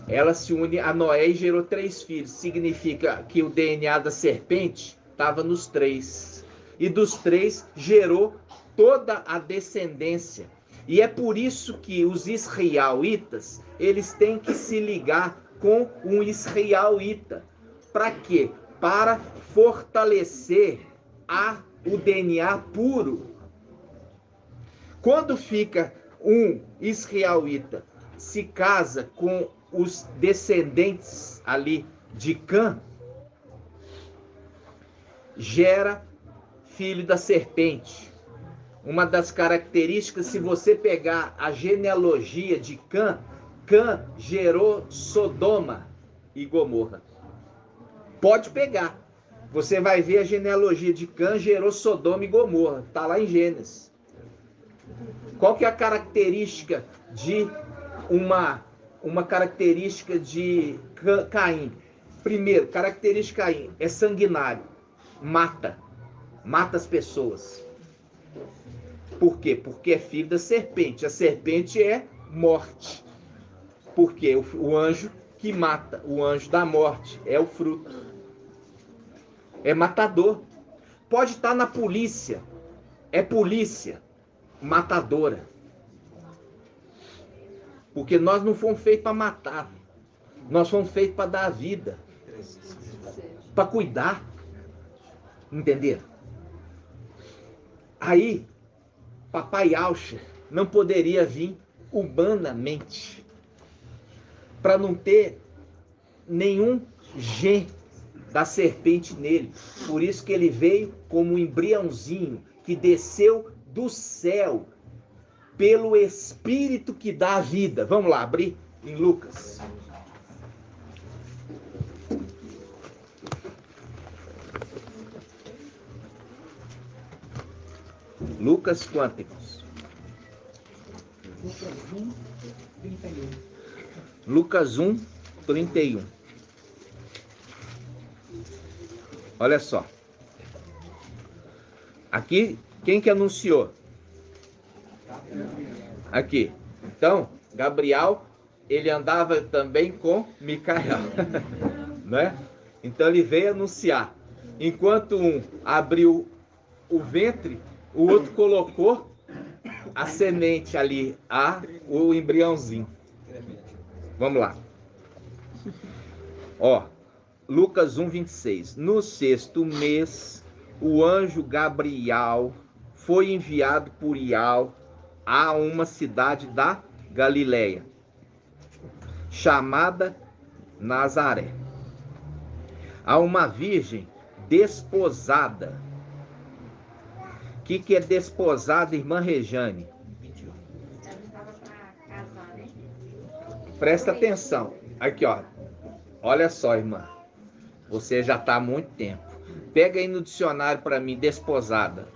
ela se une a Noé e gerou 3 filhos. Significa que o DNA da serpente estava nos 3. E dos 3 gerou toda a descendência. E é por isso que os israelitas, eles têm que se ligar com um israelita. Para quê? Para fortalecer o DNA puro. Quando fica um israelita se casa com os descendentes ali de Cã, gera filho da serpente. Uma das características, se você pegar a genealogia de Cã, Cã gerou Sodoma e Gomorra. Pode pegar. Você vai ver a genealogia de Cã gerou Sodoma e Gomorra. Está lá em Gênesis. Qual que é a característica de uma característica de Caim? Primeiro, característica de Caim é sanguinário. Mata as pessoas. Por quê? Porque é filho da serpente. A serpente é morte. Porque o anjo que mata, o anjo da morte, é o fruto. É matador. Pode estar na polícia. É polícia matadora. Porque nós não fomos feitos para matar. Nós fomos feitos para dar a vida. Para cuidar. Entenderam? Aí, Papai Alcha não poderia vir humanamente. Para não ter nenhum gene da serpente nele. Por isso que ele veio como um embriãozinho que desceu do céu pelo Espírito que dá a vida. Vamos lá, abrir em Lucas. Lucas quanto, irmãos? Lucas 1, 31. Olha só. Aqui, quem que anunciou? Aqui. Então, Gabriel, ele andava também com Micael. Né? Então ele veio anunciar. Enquanto um abriu o ventre, o outro colocou a semente ali, o embriãozinho. Vamos lá. Ó, Lucas 1, 26. No 6º mês, o anjo Gabriel foi enviado por Ial a uma cidade da Galileia, chamada Nazaré, a uma virgem desposada. O que é desposada, irmã Rejane? Presta atenção. Aqui, ó. Olha só, irmã. Você já está há muito tempo. Pega aí no dicionário para mim, desposada.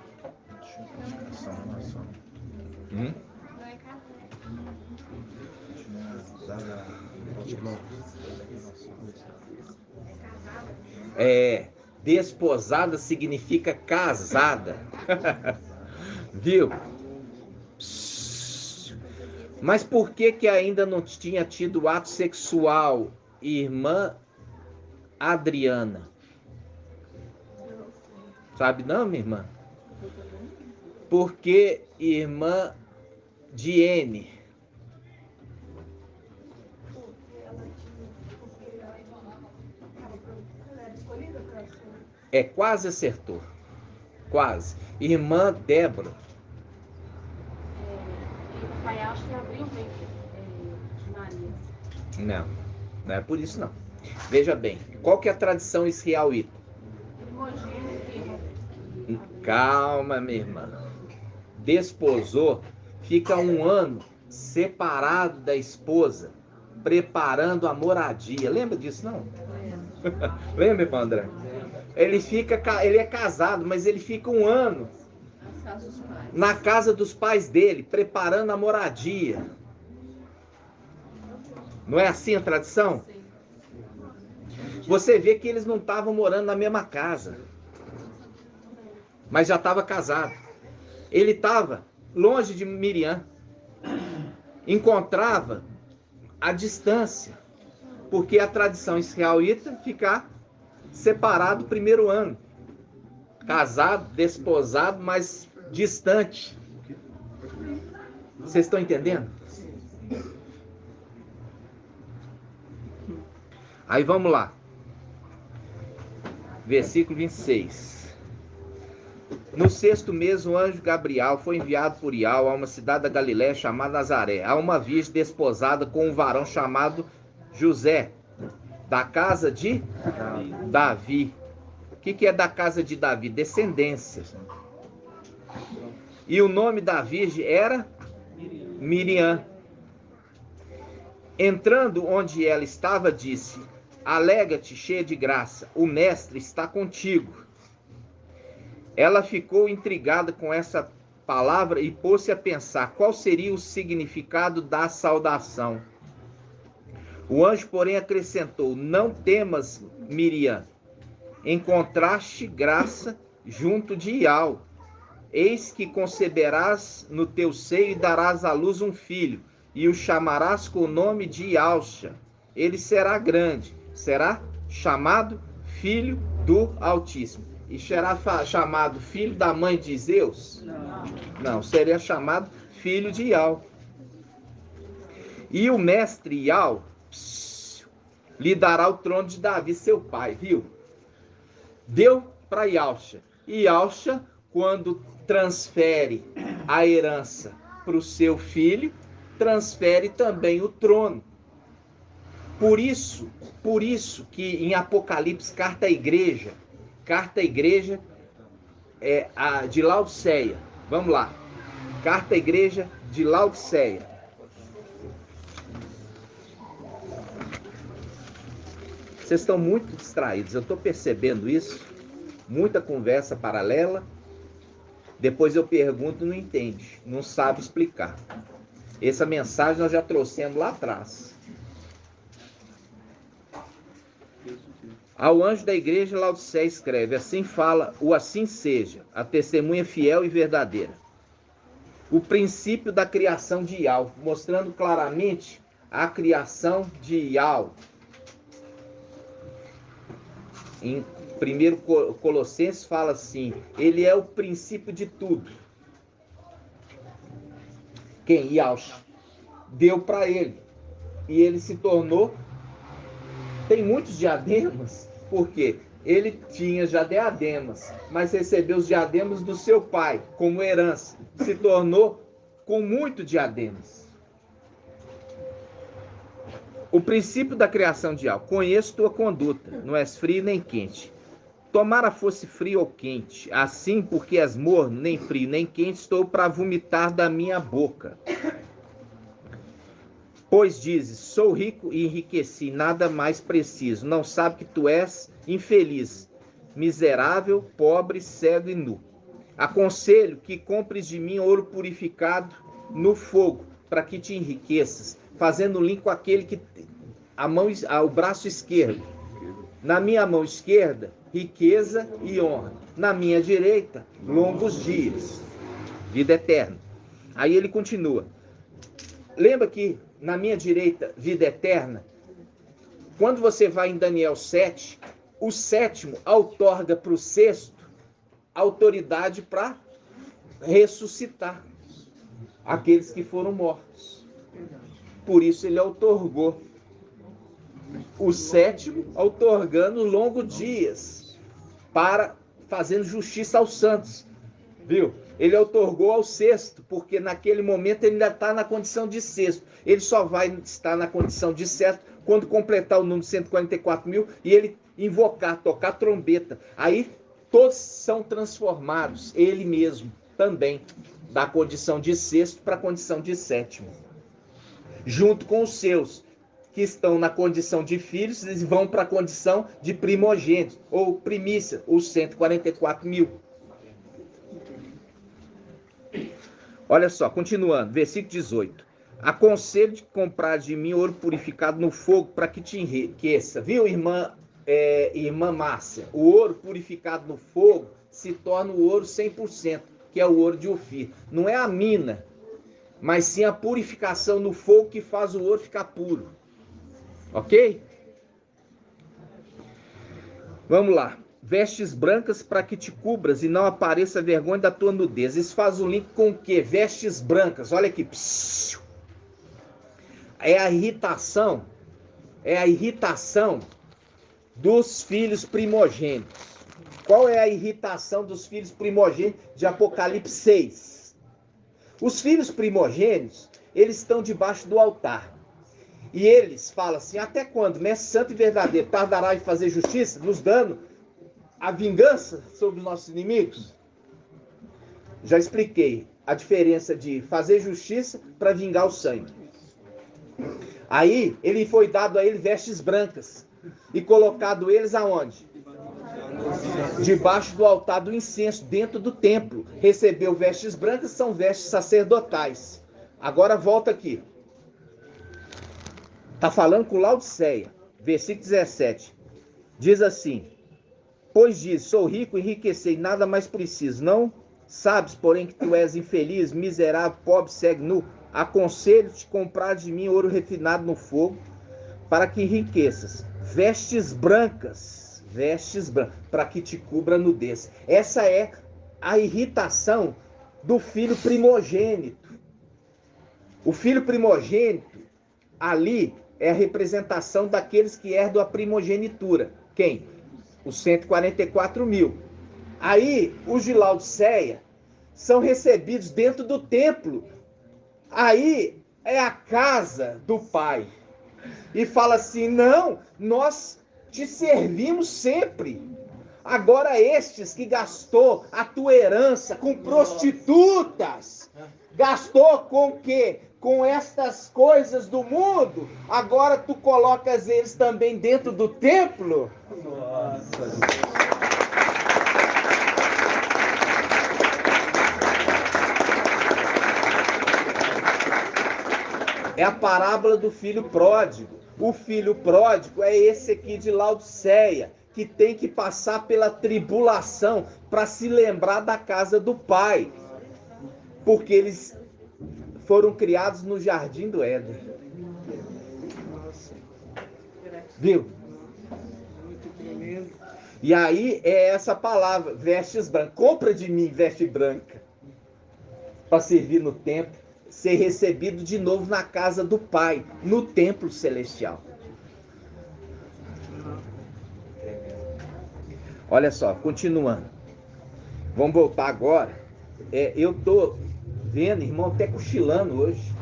Desposada significa casada. Viu? Mas por que ainda não tinha tido ato sexual, irmã Adriana? Sabe não, minha irmã? Porque irmã Diene. Quase acertou. Quase. Irmã Débora. O pai acha que abriu o ventre de Maria. Não é por isso não. Veja bem, qual que é a tradição israelita? Calma, minha irmã. Desposou, fica 1 ano separado da esposa, preparando a moradia. Lembra disso, não? Lembra, irmã André? Ele é casado, mas ele fica 1 ano na casa dos pais dele, preparando a moradia. Não é assim a tradição? Você vê que eles não estavam morando na mesma casa, mas já estava casado. Ele estava longe de Miriam, encontrava à distância. Porque a tradição israelita ficar separado o primeiro ano. Casado, desposado, mas distante. Vocês estão entendendo? Aí vamos lá. Versículo 26. No sexto mês, o anjo Gabriel foi enviado por Ial a uma cidade da Galiléia chamada Nazaré, a uma virgem desposada com um varão chamado José, da casa de Davi. O que é da casa de Davi? Descendência. E o nome da virgem era Miriam. Entrando onde ela estava, disse: Alegra-te, cheia de graça, o mestre está contigo. Ela ficou intrigada com essa palavra e pôs-se a pensar qual seria o significado da saudação. O anjo, porém, acrescentou: Não temas, Miriam, encontraste graça junto de Ial. Eis que conceberás no teu seio e darás à luz um filho, e o chamarás com o nome de Ialxa. Ele será grande, será chamado Filho do Altíssimo. E será chamado filho da mãe de Zeus? Não, seria chamado filho de Ial. E o mestre Ial lhe dará o trono de Davi, seu pai, viu? Deu para Ialxa. E Ialxa, quando transfere a herança para o seu filho, transfere também o trono. Por isso que em Apocalipse, carta à igreja é a de Laodiceia. Vamos lá. Carta à igreja de Laodiceia. Vocês estão muito distraídos, eu estou percebendo isso. Muita conversa paralela. Depois eu pergunto, não entende, não sabe explicar. Essa mensagem nós já trouxemos lá atrás. Ao anjo da igreja, Laodiceia escreve: Assim fala o assim seja, a testemunha fiel e verdadeira. O princípio da criação de Ial, mostrando claramente a criação de Ial. Em 1 Colossenses fala assim: ele é o princípio de tudo. Quem? Ialxa. Deu para ele. E ele se tornou. Tem muitos diademas, porque ele tinha já diademas, mas recebeu os diademas do seu pai, como herança. Se tornou com muito diademas. O princípio da criação de Ial. Conheço tua conduta, não és frio nem quente. Tomara fosse frio ou quente, assim porque és morno, nem frio nem quente, estou para vomitar da minha boca. Pois dizes, sou rico e enriqueci, nada mais preciso. Não sabe que tu és infeliz, miserável, pobre, cego e nu. Aconselho que compres de mim ouro purificado no fogo, para que te enriqueças, fazendo link com aquele que o braço esquerdo. Na minha mão esquerda, riqueza e honra. Na minha direita, longos dias, vida eterna. Aí ele continua. Lembra que na minha direita, vida eterna? Quando você vai em Daniel 7, o sétimo outorga para o sexto autoridade para ressuscitar aqueles que foram mortos. Por isso ele outorgou. O sétimo outorgando longos dias, para fazendo justiça aos santos. Viu? Ele outorgou ao sexto, porque naquele momento ele ainda está na condição de sexto. Ele só vai estar na condição de sexto quando completar o número de 144 mil e ele invocar, tocar trombeta. Aí todos são transformados, ele mesmo também, da condição de sexto para a condição de sétimo. Junto com os seus, que estão na condição de filhos, eles vão para a condição de primogênitos, ou primícia, os 144 mil. Olha só, continuando, versículo 18. Aconselho de comprar de mim ouro purificado no fogo para que te enriqueça. Viu, irmã Márcia? O ouro purificado no fogo se torna o ouro 100%, que é o ouro de Ofir. Não é a mina, mas sim a purificação no fogo que faz o ouro ficar puro. Ok? Vamos lá. Vestes brancas para que te cubras e não apareça a vergonha da tua nudez. Isso faz o link com o quê? Vestes brancas. Olha aqui. É a irritação dos filhos primogênitos. Qual é a irritação dos filhos primogênitos de Apocalipse 6? Os filhos primogênitos, eles estão debaixo do altar. E eles falam assim: até quando, mestre santo e verdadeiro, tardará em fazer justiça, nos dando a vingança sobre os nossos inimigos? Já expliquei a diferença de fazer justiça para vingar o sangue. Aí, ele foi dado a ele vestes brancas e colocado eles aonde? Debaixo do altar do incenso, dentro do templo. Recebeu vestes brancas, são vestes sacerdotais. Agora volta aqui. Está falando com Laodiceia, versículo 17. Diz assim: pois diz, sou rico, enriqueci, nada mais preciso. Não sabes, porém, que tu és infeliz, miserável, pobre, cego, nu. Aconselho-te comprar de mim ouro refinado no fogo, para que enriqueças. Vestes brancas, para que te cubra a nudez. Essa é a irritação do filho primogênito. O filho primogênito, ali, é a representação daqueles que herdam a primogenitura. Quem? Os 144 mil. Aí, os de Laodiceia são recebidos dentro do templo. Aí é a casa do Pai. E fala assim: não, nós te servimos sempre. Agora estes que gastou a tua herança com prostitutas, gastou com o quê? Com estas coisas do mundo, agora tu colocas eles também dentro do templo? Nossa. É a parábola do filho pródigo. O filho pródigo é esse aqui de Laodiceia, que tem que passar pela tribulação para se lembrar da casa do pai. Porque eles foram criados no jardim do Éden. Viu? E aí é essa palavra, vestes brancas. Compra de mim veste branca, para servir no templo, ser recebido de novo na casa do Pai, no templo celestial. Olha só, continuando. Vamos voltar agora. Eu tô vendo, irmão, até cochilando hoje.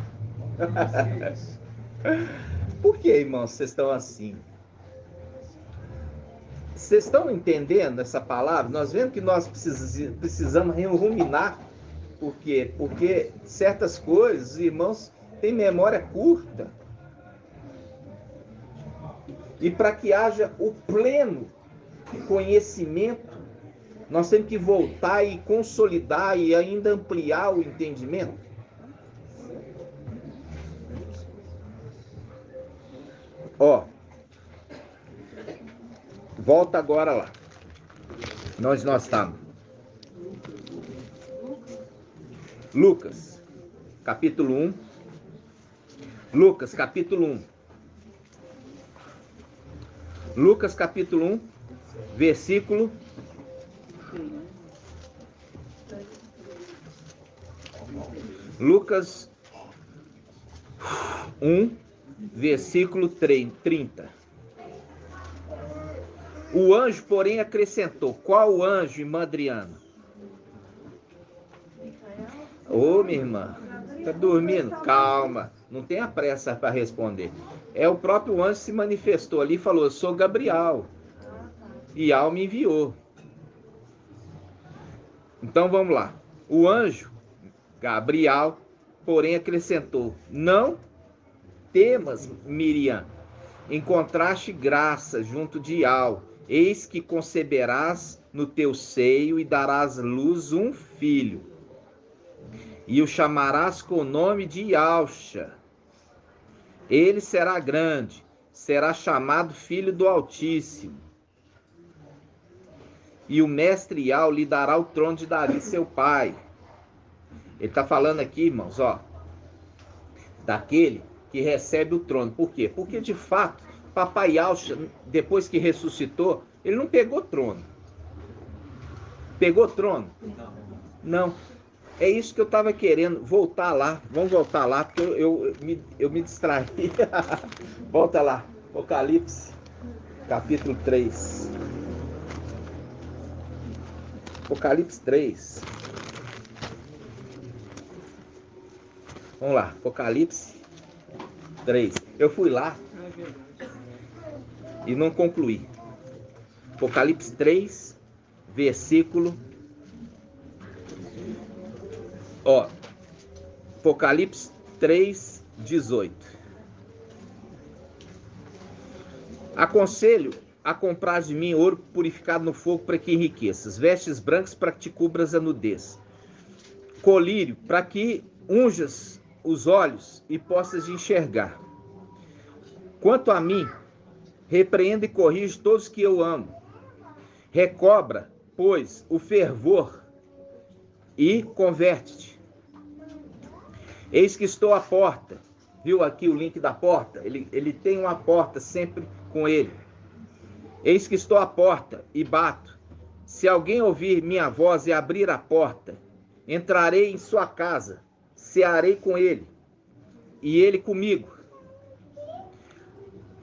Por que, irmão, vocês estão assim? Vocês estão entendendo essa palavra? Nós vemos que nós precisamos ruminar. Por quê? Porque certas coisas, irmãos, têm memória curta. E para que haja o pleno conhecimento, nós temos que voltar e consolidar e ainda ampliar o entendimento. Ó, volta agora lá. Nós estamos. Lucas, capítulo 1. Lucas, capítulo 1. Lucas, capítulo 1, versículo 1, versículo 30. O anjo, porém, acrescentou. Qual anjo, irmã Adriana? Ô, minha irmã, tá dormindo? Calma, não tenha pressa para responder. É o próprio anjo que se manifestou ali e falou: eu sou Gabriel, e Al me enviou. Então vamos lá. O anjo, Gabriel, porém acrescentou: não temas, Miriam, encontraste graça junto de Al, eis que conceberás no teu seio e darás luz um filho. E o chamarás com o nome de Ialxa. Ele será grande, será chamado Filho do Altíssimo. E o mestre Ial lhe dará o trono de Davi, seu pai. Ele está falando aqui, irmãos, ó, daquele que recebe o trono. Por quê? Porque, de fato, papai Ialxa, depois que ressuscitou, Ele não pegou trono. Pegou trono? Não. É isso que eu estava querendo, voltar lá. Vamos voltar lá, porque eu me distraí. Volta lá. Apocalipse, capítulo 3. Apocalipse 3. Vamos lá, Apocalipse 3. Eu fui lá e não concluí. Apocalipse 3, versículo... Apocalipse 3, 18. Aconselho a comprar de mim ouro purificado no fogo para que enriqueças, vestes brancas para que te cubras a nudez, colírio para que unjas os olhos e possas enxergar. Quanto a mim, repreendo e corrijo todos que eu amo. Recobra, pois, o fervor e converte-te. Eis que estou à porta. Viu aqui o link da porta? Ele tem uma porta sempre com ele. Eis que estou à porta e bato. Se alguém ouvir minha voz e abrir a porta, entrarei em sua casa, cearei com ele, e ele comigo.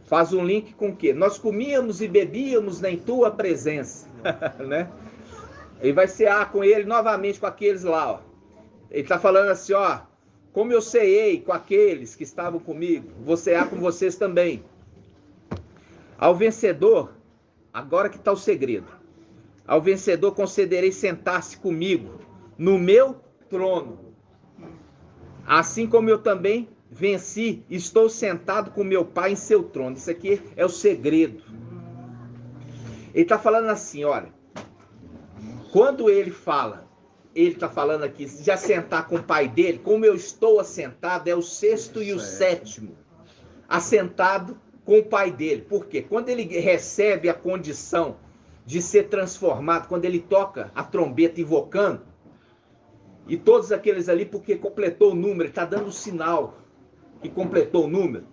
Faz um link com o quê? Nós comíamos e bebíamos em tua presença, né? Ele vai cear com ele novamente com aqueles lá, ó. Ele está falando assim, ó, como eu ceei com aqueles que estavam comigo, vou cear com vocês também. Ao vencedor, agora que está o segredo, ao vencedor concederei sentar-se comigo no meu trono. Assim como eu também venci, estou sentado com meu Pai em seu trono. Isso aqui é o segredo. Ele está falando assim, olha, quando ele fala, ele está falando aqui de assentar com o Pai dele, como eu estou assentado, é o sexto e o sétimo, assentado com o Pai dele. Por quê? Quando ele recebe a condição de ser transformado, quando ele toca a trombeta invocando, e todos aqueles ali, porque completou o número, ele está dando o sinal que completou o número.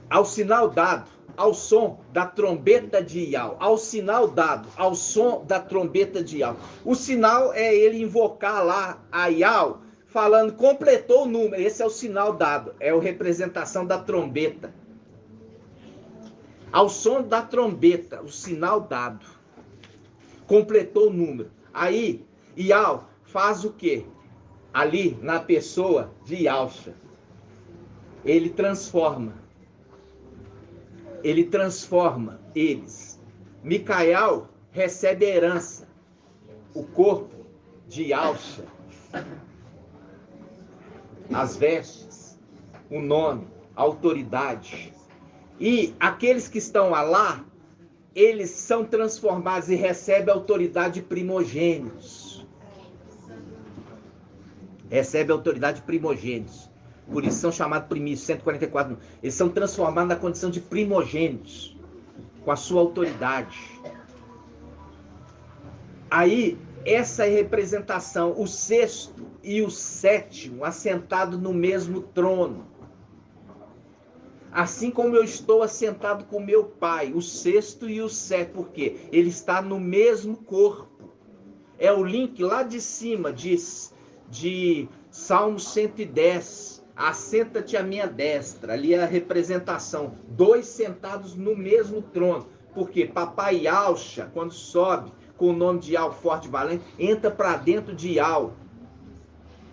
Ao sinal dado, ao som da trombeta de Iau, ao sinal dado, ao som da trombeta de Iau. O sinal é ele invocar lá a Iau, falando, completou o número. Esse é o sinal dado, é a representação da trombeta. Ao som da trombeta, o sinal dado, completou o número. Aí, Iau faz o quê? Ali, na pessoa de Yausha, ele transforma eles. Micael recebe a herança, o corpo de Yausha, as vestes, o nome, a autoridade. E aqueles que estão lá, eles são transformados e recebem a autoridade de primogênitos. Recebem a autoridade de primogênitos. Por isso são chamados primícios, 144. Eles são transformados na condição de primogênitos, com a sua autoridade. Aí, essa é a representação, o sexto e o sétimo, assentado no mesmo trono. Assim como eu estou assentado com meu Pai, o sexto e o sétimo, por quê? Ele está no mesmo corpo. É o link lá de cima, de Salmo 110. Assenta-te à minha destra. Ali é a representação. Dois sentados no mesmo trono. Porque Papai Yausha, quando sobe com o nome de Iau forte e valente, entra para dentro de Iau.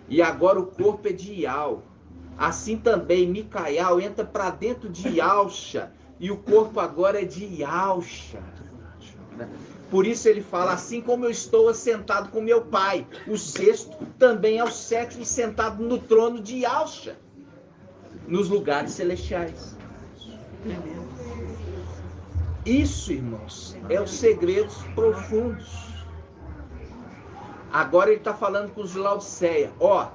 E agora o corpo é de Iau. Assim também Micael entra para dentro de Yausha. E o corpo agora é de Yausha. Por isso ele fala, assim como eu estou assentado com meu Pai, o sexto também é o sétimo sentado no trono de Yausha, nos lugares celestiais. Isso, irmãos, é os segredos profundos. Agora ele está falando com os de Laodiceia, ó,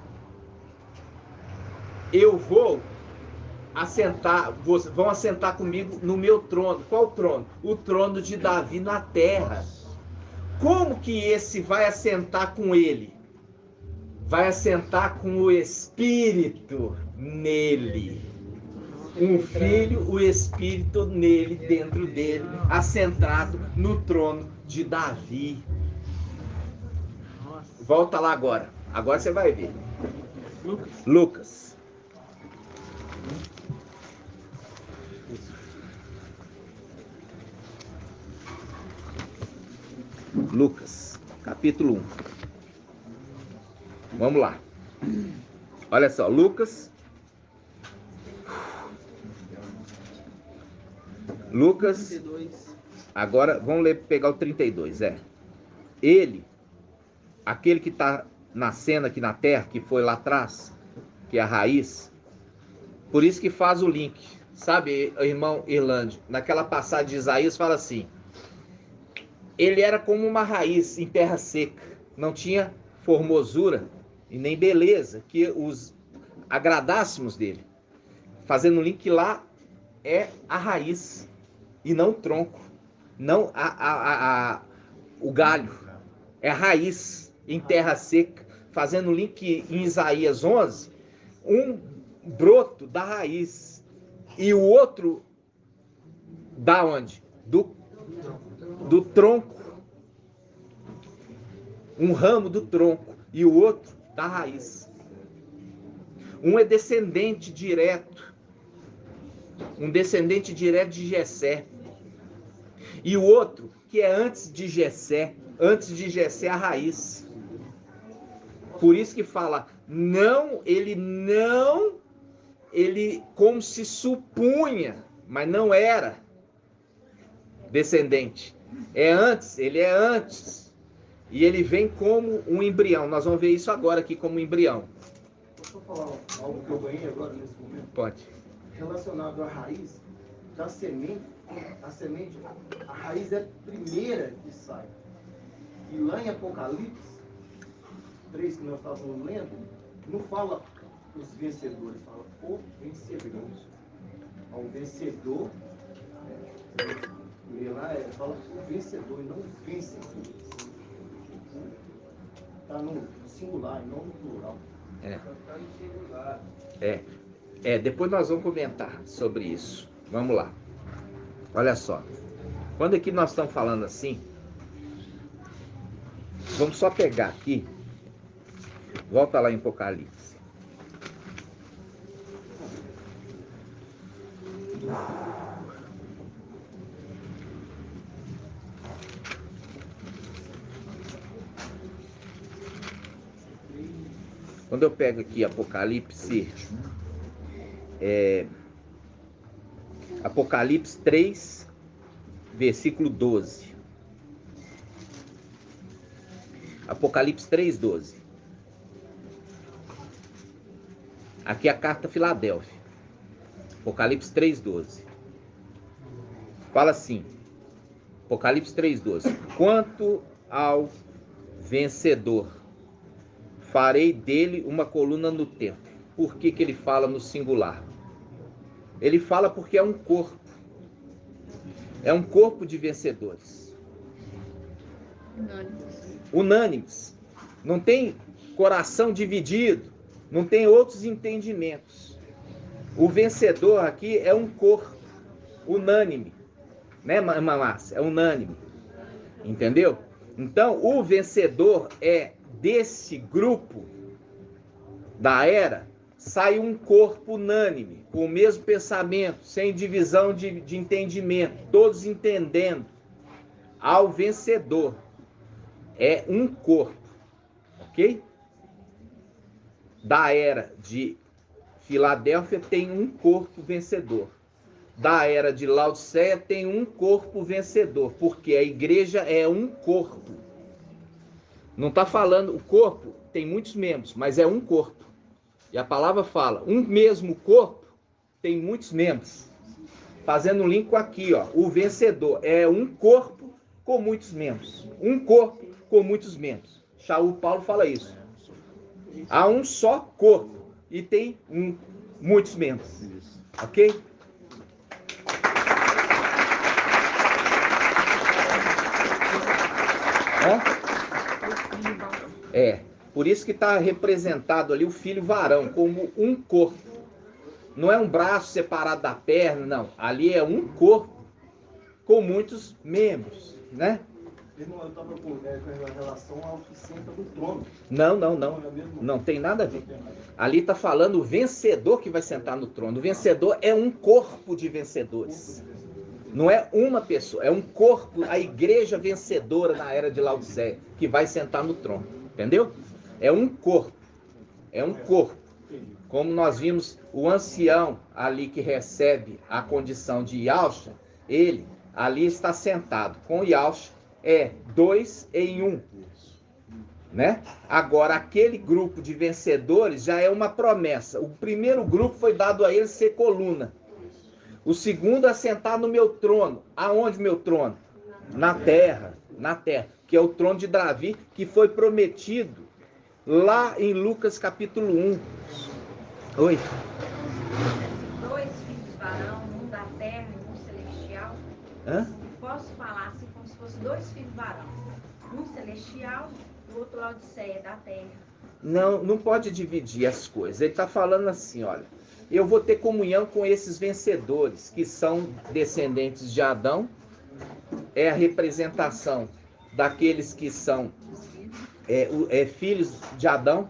eu vou vão assentar comigo no meu trono. Qual trono? O trono de Davi na terra. Como que esse vai assentar com ele? Vai assentar com o Espírito nele. Um filho, o Espírito nele, dentro dele, assentado no trono de Davi. Volta lá agora. Agora você vai ver. Lucas. Lucas, capítulo 1. Vamos lá. Olha só, Lucas. Agora vamos ler, pegar o 32. Ele, aquele que está nascendo aqui na terra, que foi lá atrás, que é a raiz, por isso que faz o link. Sabe, irmão Irlande, naquela passagem de Isaías fala assim: ele era como uma raiz em terra seca, não tinha formosura e nem beleza que os agradássemos dele. Fazendo um link que lá é a raiz e não o tronco, não o galho, é a raiz em terra seca. Fazendo um link em Isaías 11, um broto da raiz e o outro da onde? Do tronco. Um ramo do tronco e o outro da raiz. Um é descendente direto, um descendente direto de Jessé. E o outro que é antes de Jessé a raiz. Por isso que fala, ele como se supunha, mas não era descendente. Ele é antes. E ele vem como um embrião. Nós vamos ver isso agora aqui como um embrião. Posso falar algo que eu ganhei agora nesse momento? Pode. Relacionado à raiz da semente, a raiz é a primeira que sai. E lá em Apocalipse 3, que nós estávamos lendo, não fala os vencedores, fala o vencedor. O vencedor, fala o vencedor e não os vencedores. Está no singular e não no plural. Depois nós vamos comentar sobre isso. Vamos lá. Olha só. Quando aqui nós estamos falando assim, vamos só pegar aqui. Volta lá em Apocalipse. Quando eu pego aqui Apocalipse, Apocalipse 3, versículo 12. Apocalipse 3, 12. Aqui é a carta a Filadélfia. Apocalipse 3, 12. Fala assim, Apocalipse 3, 12. Quanto ao vencedor, farei dele uma coluna no templo. Por que ele fala no singular? Ele fala porque é um corpo. É um corpo de vencedores. Unânimes. Não tem coração dividido. Não tem outros entendimentos. O vencedor aqui é um corpo unânime. Né, Márcia? É unânime. Entendeu? Então, o vencedor é desse grupo da era, sai um corpo unânime, com o mesmo pensamento, sem divisão de entendimento, todos entendendo. Ao vencedor é um corpo, ok? Da era de Filadélfia tem um corpo vencedor. Da era de Laodiceia tem um corpo vencedor, porque a igreja é um corpo. Não está falando, o corpo tem muitos membros, mas é um corpo. E a palavra fala, um mesmo corpo tem muitos membros. Fazendo um link com aqui, ó, o vencedor é um corpo com muitos membros. Um corpo com muitos membros. Shaul Paulo fala isso. Há um só corpo e tem muitos membros. Ok? Por isso que está representado ali o filho varão como um corpo. Não é um braço separado da perna, não. Ali é um corpo com muitos membros, né? Irmão, eu estava com relação ao que senta no trono. Não. Não tem nada a ver. Ali está falando o vencedor que vai sentar no trono. O vencedor é um corpo de vencedores. Não é uma pessoa, é um corpo, a igreja vencedora na era de Laodiceia, que vai sentar no trono. Entendeu? É um corpo. É um corpo. Como nós vimos, o ancião ali que recebe a condição de Yahshua, ele ali está sentado com Yahshua, é 2 em 1. Né? Agora, aquele grupo de vencedores já é uma promessa. O primeiro grupo foi dado a ele ser coluna. O segundo a sentar no meu trono. Aonde meu trono? Na terra. Na terra. Que é o trono de Davi, que foi prometido lá em Lucas capítulo 1. Oi. 2 filhos varão, um da terra e um celestial. Hã? Posso falar assim como se fosse 2 filhos varão. Um celestial e o outro Laodiceia da terra. Não pode dividir as coisas. Ele está falando assim, olha. Eu vou ter comunhão com esses vencedores, que são descendentes de Adão. É a representação daqueles que são filhos de Adão.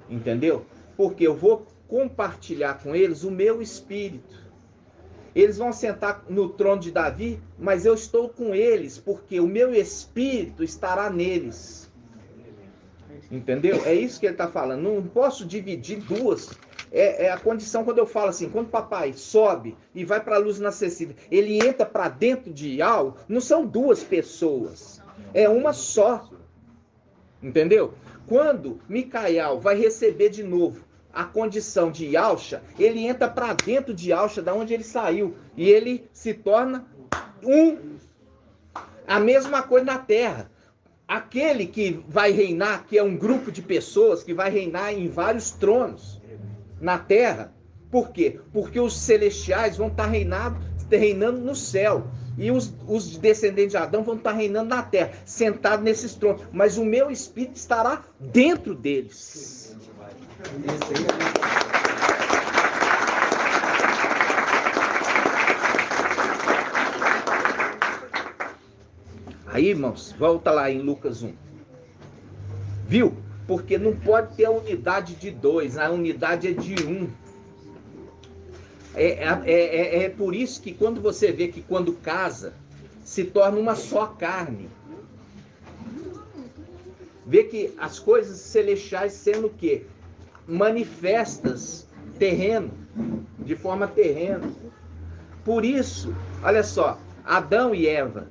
Entendeu? Porque eu vou compartilhar com eles o meu espírito. Eles vão sentar no trono de Davi, mas eu estou com eles, porque o meu espírito estará neles. Entendeu? É isso que ele está falando. Não posso dividir duas. É a condição quando eu falo assim, quando o papai sobe e vai para a luz inacessível, ele entra para dentro de algo, não são duas pessoas, é uma só. Entendeu? Quando Micael vai receber de novo a condição de Yahshua, ele entra para dentro de Yahshua, da onde ele saiu, e ele se torna um. A mesma coisa na terra. Aquele que vai reinar, que é um grupo de pessoas que vai reinar em vários tronos na terra. Por quê? Porque os celestiais vão estar reinando no céu. E os descendentes de Adão vão estar reinando na terra, sentados nesses tronos. Mas o meu espírito estará dentro deles. Aí, irmãos, volta lá em Lucas 1. Viu? Porque não pode ter a unidade de 2, a unidade é de 1. É por isso que quando você vê que quando casa, se torna uma só carne. Vê que as coisas celestiais sendo o quê? Manifestas, terreno, de forma terrena. Por isso, olha só, Adão e Eva,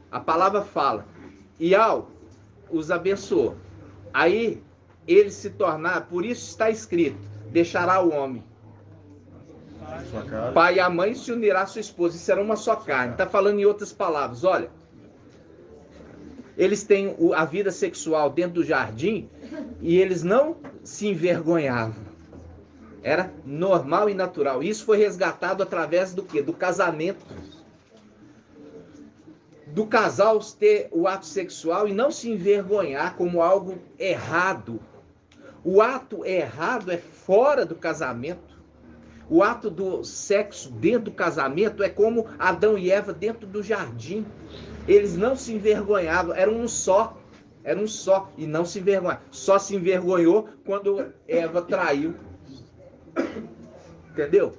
a palavra fala, e os abençoou. Aí, eles se tornaram, por isso está escrito, deixará o homem, pai e a mãe, se unirá à sua esposa, e será uma só carne. Está falando em outras palavras, olha, eles têm a vida sexual dentro do jardim, e eles não se envergonhavam. Era normal e natural. Isso foi resgatado através do quê? Do casamento. Do casal ter o ato sexual e não se envergonhar como algo errado. O ato errado é fora do casamento. O ato do sexo dentro do casamento é como Adão e Eva dentro do jardim. Eles não se envergonhavam, eram um só. Era um só e não se envergonhavam. Só se envergonhou quando Eva traiu. Entendeu?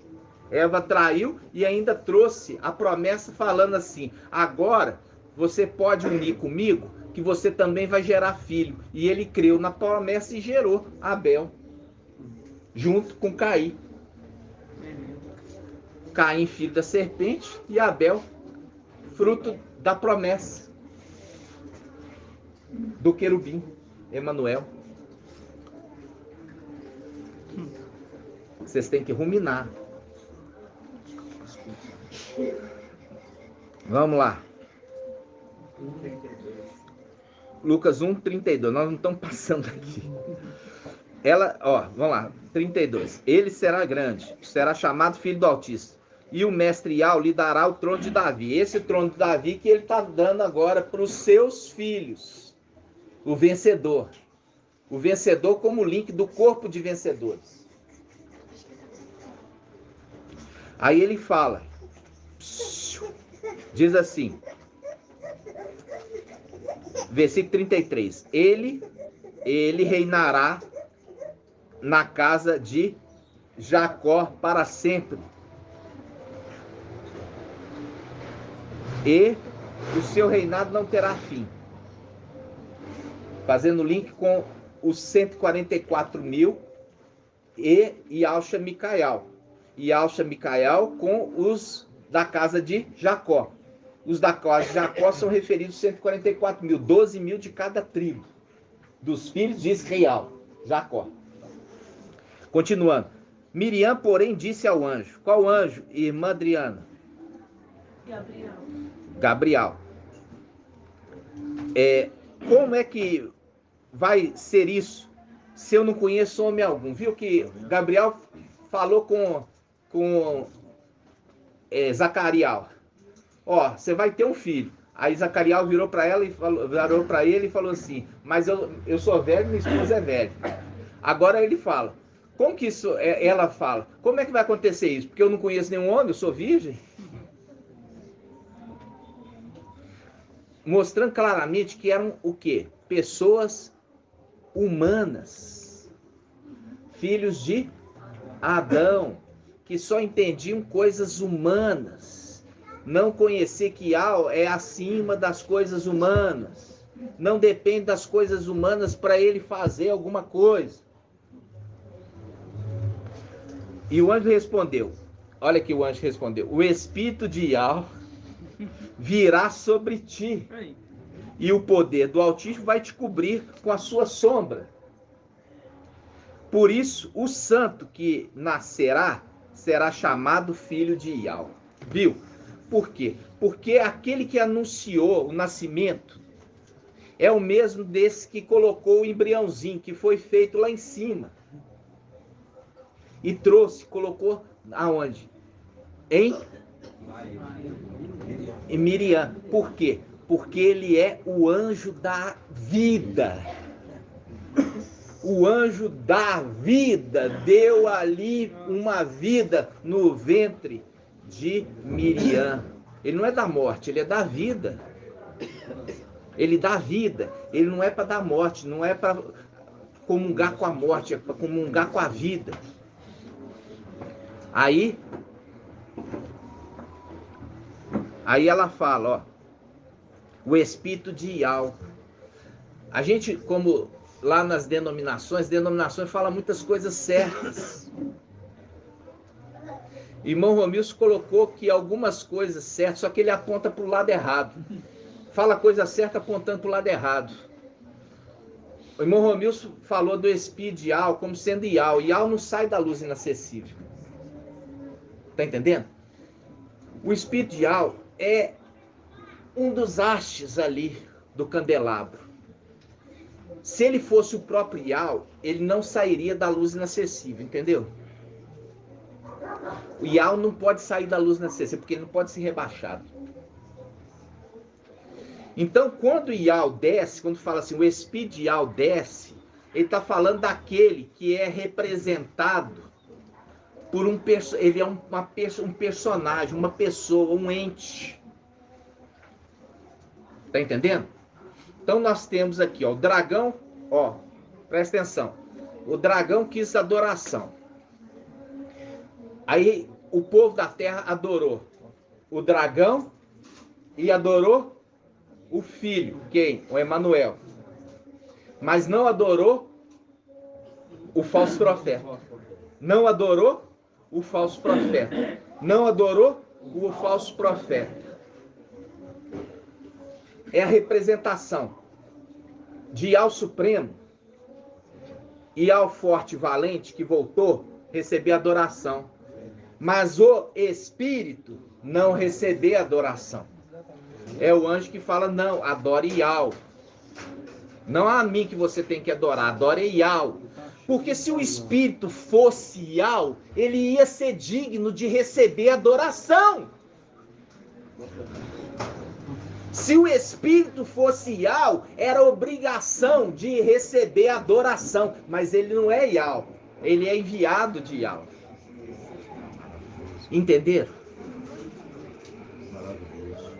Eva traiu e ainda trouxe a promessa falando assim, agora você pode unir comigo que você também vai gerar filho. E ele creu na promessa e gerou Abel, junto com Caim. Caim, filho da serpente, e Abel, fruto da promessa do querubim, Emanuel. Vocês têm que ruminar. Vamos lá. Lucas 1, 32. Nós não estamos passando aqui. Vamos lá. 32. Ele será grande, será chamado Filho do Altíssimo. E o mestre Yahweh lhe dará o trono de Davi. Esse trono de Davi que ele está dando agora para os seus filhos. O vencedor. O vencedor como link do corpo de vencedores. Aí ele fala, diz assim, versículo 33, ele reinará na casa de Jacó para sempre, e o seu reinado não terá fim. Fazendo link com os 144 mil e Yalcha Micael. Yalcha Micael com os da casa de Jacó. Os da casa de Jacó são referidos 144 mil, 12 mil de cada tribo, dos filhos de Israel, Jacó. Continuando. Miriam, porém, disse ao anjo. Qual anjo, irmã Adriana? Gabriel. Como é que vai ser isso se eu não conheço homem algum? Viu que Gabriel falou com Zacarias. Ó, você vai ter um filho. Aí Zacarias virou para ele e falou assim, mas eu sou velho, minha esposa é velha. Agora ele fala, como que isso, ela fala, como é que vai acontecer isso? Porque eu não conheço nenhum homem, eu sou virgem? Mostrando claramente que eram o quê? Pessoas humanas, filhos de Adão, que só entendiam coisas humanas, não conhecer que Al é acima das coisas humanas, não depende das coisas humanas para ele fazer alguma coisa. E o anjo respondeu, olha que o anjo respondeu, o espírito de Al virá sobre ti, e o poder do Altíssimo vai te cobrir com a sua sombra. Por isso, o santo que nascerá será chamado filho de Ial. Viu? Por quê? Porque aquele que anunciou o nascimento é o mesmo desse que colocou o embriãozinho, que foi feito lá em cima. E trouxe, colocou aonde? Em Miriam. Por quê? Porque ele é o anjo da vida. O anjo da vida deu ali uma vida no ventre de Miriam. Ele não é da morte, ele é da vida. Ele dá vida. Ele não é para dar morte, não é para comungar com a morte, é para comungar com a vida. Aí ela fala, ó, o espírito de Ial. A gente, como lá nas denominações fala muitas coisas certas. Irmão Romilson colocou que algumas coisas certas, só que ele aponta para o lado errado. Fala coisa certa apontando para o lado errado. O irmão Romilson falou do espírito de Ial como sendo Ial. Ial não sai da luz inacessível. Tá entendendo? O espírito de Ial é um dos hastes ali do candelabro. Se ele fosse o próprio Ial, ele não sairia da luz inacessível, entendeu? O Ial não pode sair da luz inacessível, porque ele não pode ser rebaixado. Então, quando o Ial desce, quando fala assim, o espírito de Ial desce, ele está falando daquele que é representado por ele é um personagem, uma pessoa, um ente. Tá entendendo? Então nós temos aqui, ó, o dragão, ó, presta atenção. O dragão quis adoração. Aí o povo da terra adorou o dragão e adorou o filho, quem? O Emanuel. Mas não adorou o falso profeta. Não adorou o falso profeta. Não adorou o falso profeta. É a representação de Ial Supremo, Ial Forte e Valente, que voltou, receber adoração. Mas o Espírito não receber adoração. É o anjo que fala, não, adore Ial. Não é a mim que você tem que adorar, adore Ial. Porque se o Espírito fosse Ial, ele ia ser digno de receber adoração. Se o Espírito fosse Ial, era obrigação de receber adoração. Mas ele não é Ial, ele é enviado de Ial. Entenderam? Maravilhoso.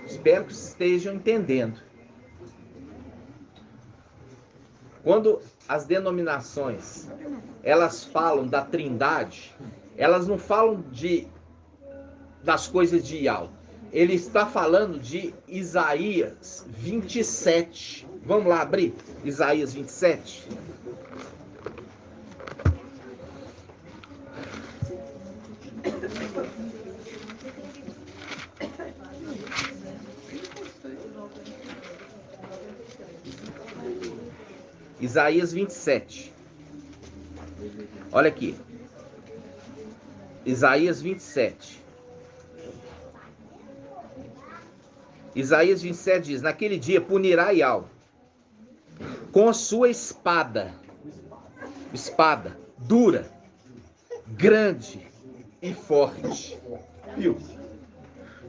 Espero que estejam entendendo. Quando as denominações, elas falam da Trindade, elas não falam das coisas de Yahweh. Ele está falando de Isaías 27. Vamos lá abrir Isaías 27. Isaías 27. Olha aqui. Isaías 27. Isaías 27 diz: naquele dia punirá Yahweh com a sua espada dura, grande e forte. Viu?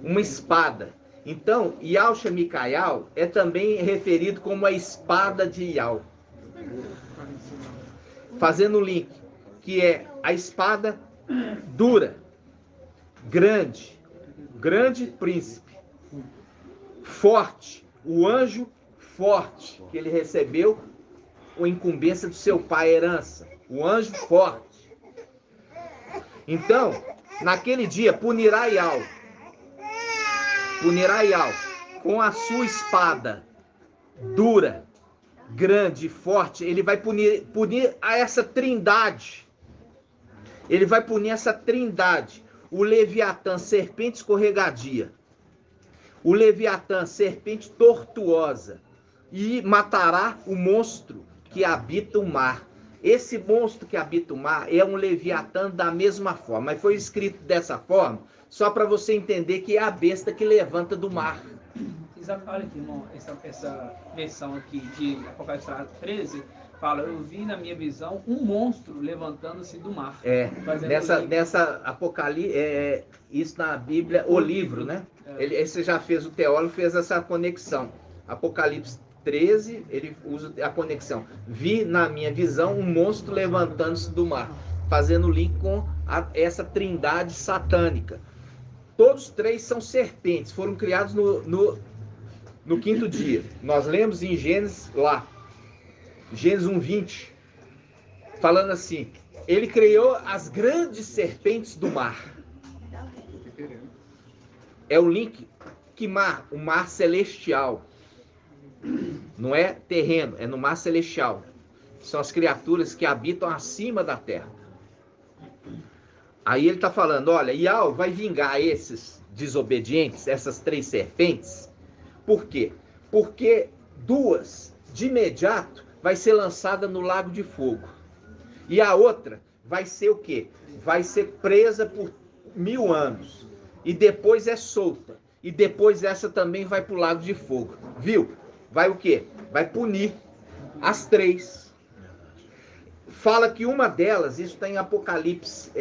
Uma espada. Então, Yahshua Micael é também referido como a espada de Yahweh. Fazendo o link, que é a espada dura, grande príncipe, forte, o anjo forte, que ele recebeu a incumbência do seu pai, a herança, o anjo forte. Então, naquele dia, punirá Yahweh com a sua espada dura, grande e forte. Ele vai punir a essa trindade. Ele vai punir essa trindade. O Leviatã, serpente escorregadia. O Leviatã, serpente tortuosa. E matará o monstro que habita o mar. Esse monstro que habita o mar é um Leviatã da mesma forma. Mas foi escrito dessa forma só para você entender que é a besta que levanta do mar. Olha aqui, irmão, essa versão aqui de Apocalipse 13 fala: eu vi na minha visão um monstro levantando-se do mar. Nessa Apocalipse, isso na Bíblia, o livro, né? Você já fez, o teólogo fez essa conexão. Apocalipse 13, ele usa a conexão. Vi na minha visão um monstro levantando-se do mar, fazendo link com essa trindade satânica. Todos três são serpentes, foram criados no quinto dia. Nós lemos em Gênesis lá, Gênesis 1:20, falando assim: ele criou as grandes serpentes do mar. É o link que mar, o mar celestial. Não é terreno, é no mar celestial. São as criaturas que habitam acima da terra. Aí ele está falando: olha, Yahweh vai vingar esses desobedientes, essas três serpentes. Por quê? Porque duas, de imediato, vai ser lançada no lago de fogo. E a outra vai ser o quê? Vai ser presa por 1000 anos. E depois é solta. E depois essa também vai para o lago de fogo. Viu? Vai o quê? Vai punir as três. Fala que uma delas, isso está em Apocalipse,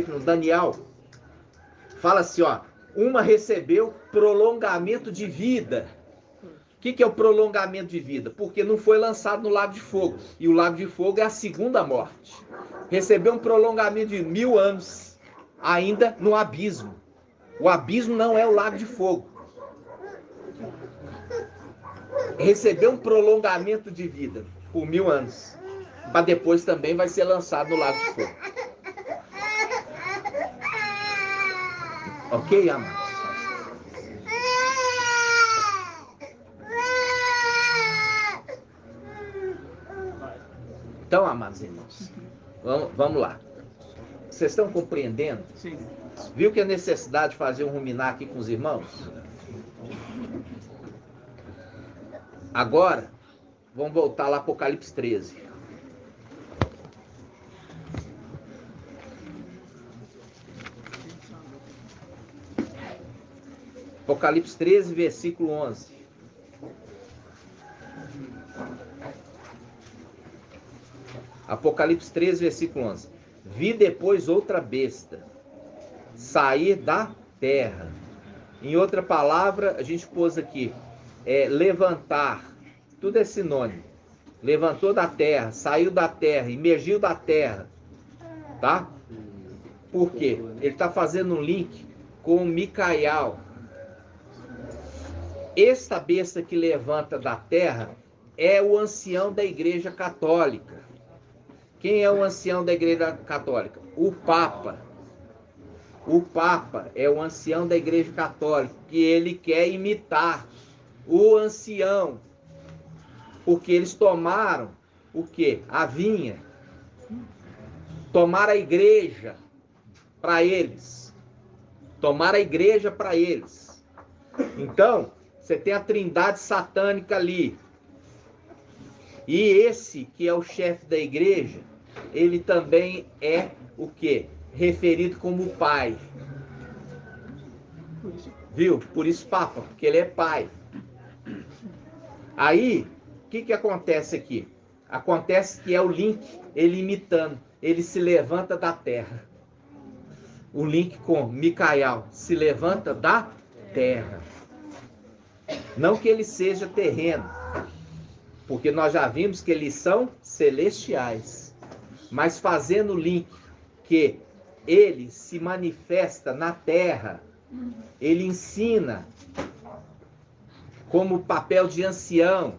no Daniel, fala assim, ó: uma recebeu prolongamento de vida. O que é o prolongamento de vida? Porque não foi lançado no lago de fogo. E o lago de fogo é a segunda morte. Recebeu um prolongamento de 1000 anos, ainda no abismo. O abismo não é o lago de fogo. Recebeu um prolongamento de vida por 1000 anos. Para depois também vai ser lançado no lago de fogo. Ok, amados? Então, amados irmãos, vamos lá. Vocês estão compreendendo? Sim. Viu que a necessidade de fazer um ruminar aqui com os irmãos? Agora, vamos voltar lá para Apocalipse 13. Apocalipse 13, versículo 11. Apocalipse 13, versículo 11. Vi depois outra besta sair da terra. Em outra palavra, a gente pôs aqui, levantar. Tudo é sinônimo. Levantou da terra, saiu da terra, emergiu da terra. Tá? Por quê? Ele está fazendo um link com Micael. Esta besta que levanta da terra é o ancião da Igreja Católica. Quem é o ancião da Igreja Católica? O Papa. O Papa é o ancião da Igreja Católica, que ele quer imitar o ancião. Porque eles tomaram o quê? A vinha. Tomaram a igreja para eles. Tomaram a igreja para eles. Então, você tem a trindade satânica ali. E esse que é o chefe da igreja, ele também é o quê? Referido como pai. Viu? Por isso Papa, porque ele é pai. Aí, o que acontece aqui? Acontece que é o link, ele imitando. Ele se levanta da terra. O link com Micael, se levanta da terra. Não que ele seja terreno, porque nós já vimos que eles são celestiais. Mas fazendo o link que ele se manifesta na terra, ele ensina como papel de ancião,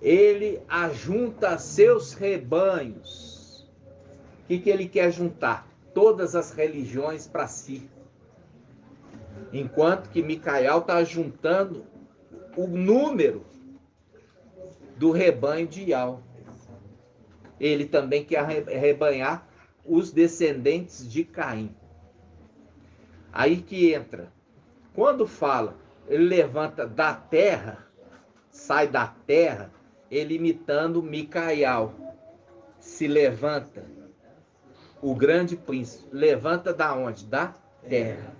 ele ajunta seus rebanhos. O que ele quer juntar? Todas as religiões para si. Enquanto que Micael está juntando o número do rebanho de Ial. Ele também quer rebanhar os descendentes de Caim. Aí que entra. Quando fala, ele levanta da terra, sai da terra, ele imitando Micael. Se levanta, o grande príncipe, levanta da onde? Da terra.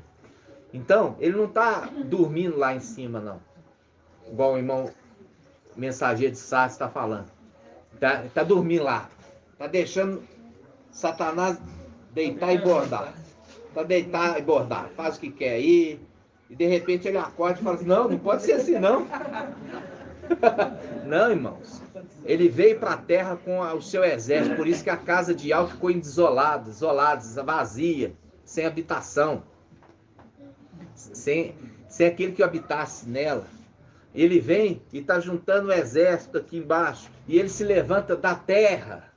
Então, ele não está dormindo lá em cima, não. Igual o irmão mensageiro de Sá está falando. Está dormindo lá. Está deixando Satanás deitar e bordar. Está deitar e bordar. Faz o que quer aí. E de repente ele acorda e fala assim, não pode ser assim não. Não, irmãos. Ele veio para a terra com o seu exército. Por isso que a casa de Ial ficou isolada, vazia, sem habitação. Sem aquele que habitasse nela. Ele vem e está juntando o exército aqui embaixo. E ele se levanta da terra.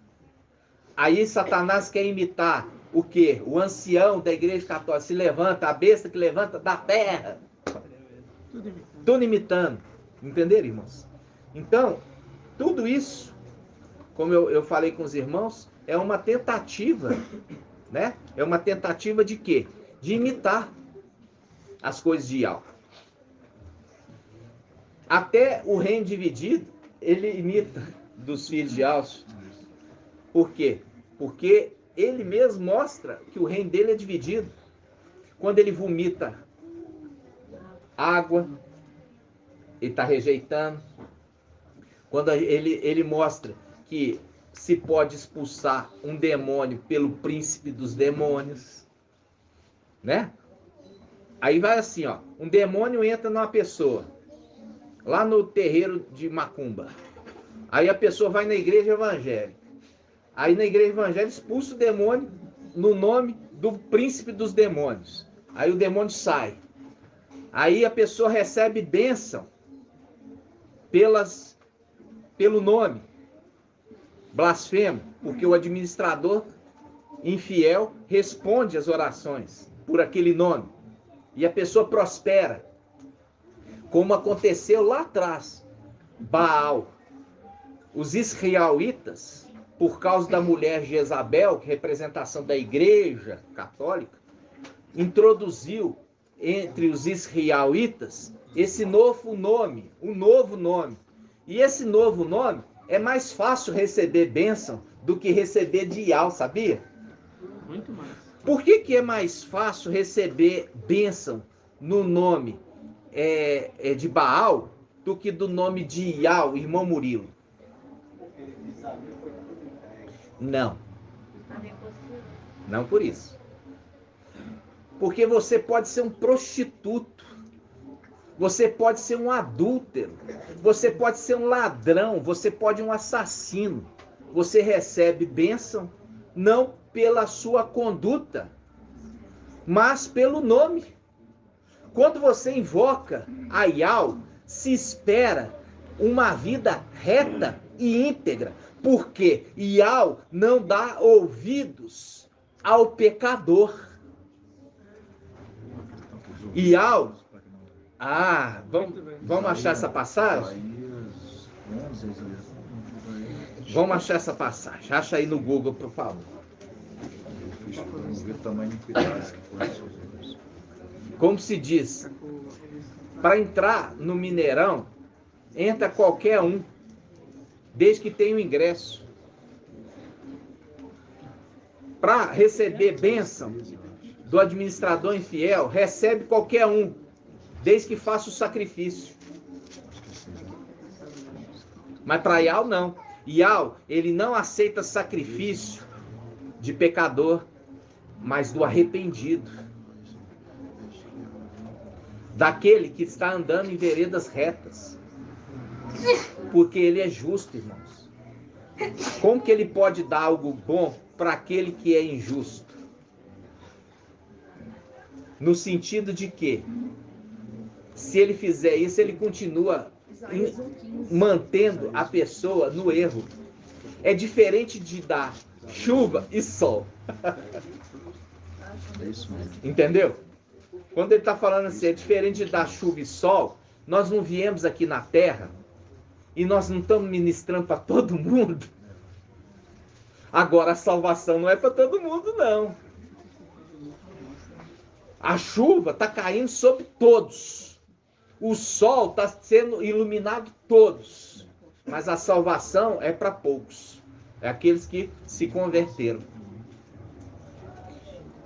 Aí Satanás quer imitar o quê? O ancião da igreja católica se levanta, a besta que levanta da terra. Tudo imitando. Entenderam, irmãos? Então, tudo isso, como eu falei com os irmãos, é uma tentativa, né? É uma tentativa de quê? De imitar as coisas de Ial. Até o reino dividido, ele imita dos filhos de Ial. Por quê? Porque ele mesmo mostra que o reino dele é dividido. Quando ele vomita água, ele está rejeitando. Quando ele mostra que se pode expulsar um demônio pelo príncipe dos demônios, né? Aí vai assim, ó, um demônio entra numa pessoa, lá no terreiro de Macumba. Aí a pessoa vai na igreja evangélica. Aí na igreja evangélica expulsa o demônio no nome do príncipe dos demônios. Aí o demônio sai. Aí a pessoa recebe bênção pelo nome. Blasfemo, porque o administrador infiel responde às orações por aquele nome. E a pessoa prospera. Como aconteceu lá atrás. Baal. Os israelitas, por causa da mulher Jezabel, que é representação da igreja católica, introduziu entre os israelitas esse novo nome, um novo nome. E esse novo nome é mais fácil receber bênção do que receber de Ial, sabia? Muito mais. Por que é mais fácil receber bênção no nome de Baal do que do nome de Ial, irmão Murilo? Não. Não por isso. Porque você pode ser um prostituto. Você pode ser um adúltero. Você pode ser um ladrão. Você pode ser um assassino. Você recebe bênção não pela sua conduta, mas pelo nome. Quando você invoca a Yahweh, se espera uma vida reta e íntegra, porque Yahweh não dá ouvidos ao pecador. Yahweh, vamos achar essa passagem? Vamos achar essa passagem. Acha aí no Google, por favor. Como se diz, para entrar no Mineirão, entra qualquer um, desde que tenha o ingresso. Para receber bênção do administrador infiel, recebe qualquer um, desde que faça o sacrifício. Mas para Yahweh não. Yahweh, ele não aceita sacrifício de pecador, mas do arrependido. Daquele que está andando em veredas retas. Porque ele é justo, irmãos. Como que ele pode dar algo bom para aquele que é injusto? No sentido de que, se ele fizer isso, ele continua mantendo a pessoa no erro. É diferente de dar chuva e sol. É isso mesmo. Entendeu? Quando ele está falando assim, é diferente de dar chuva e sol, nós não viemos aqui na terra e nós não estamos ministrando para todo mundo. Agora a salvação não é para todo mundo, não. A chuva está caindo sobre todos. O sol está sendo iluminado todos. Mas a salvação é para poucos. É aqueles que se converteram.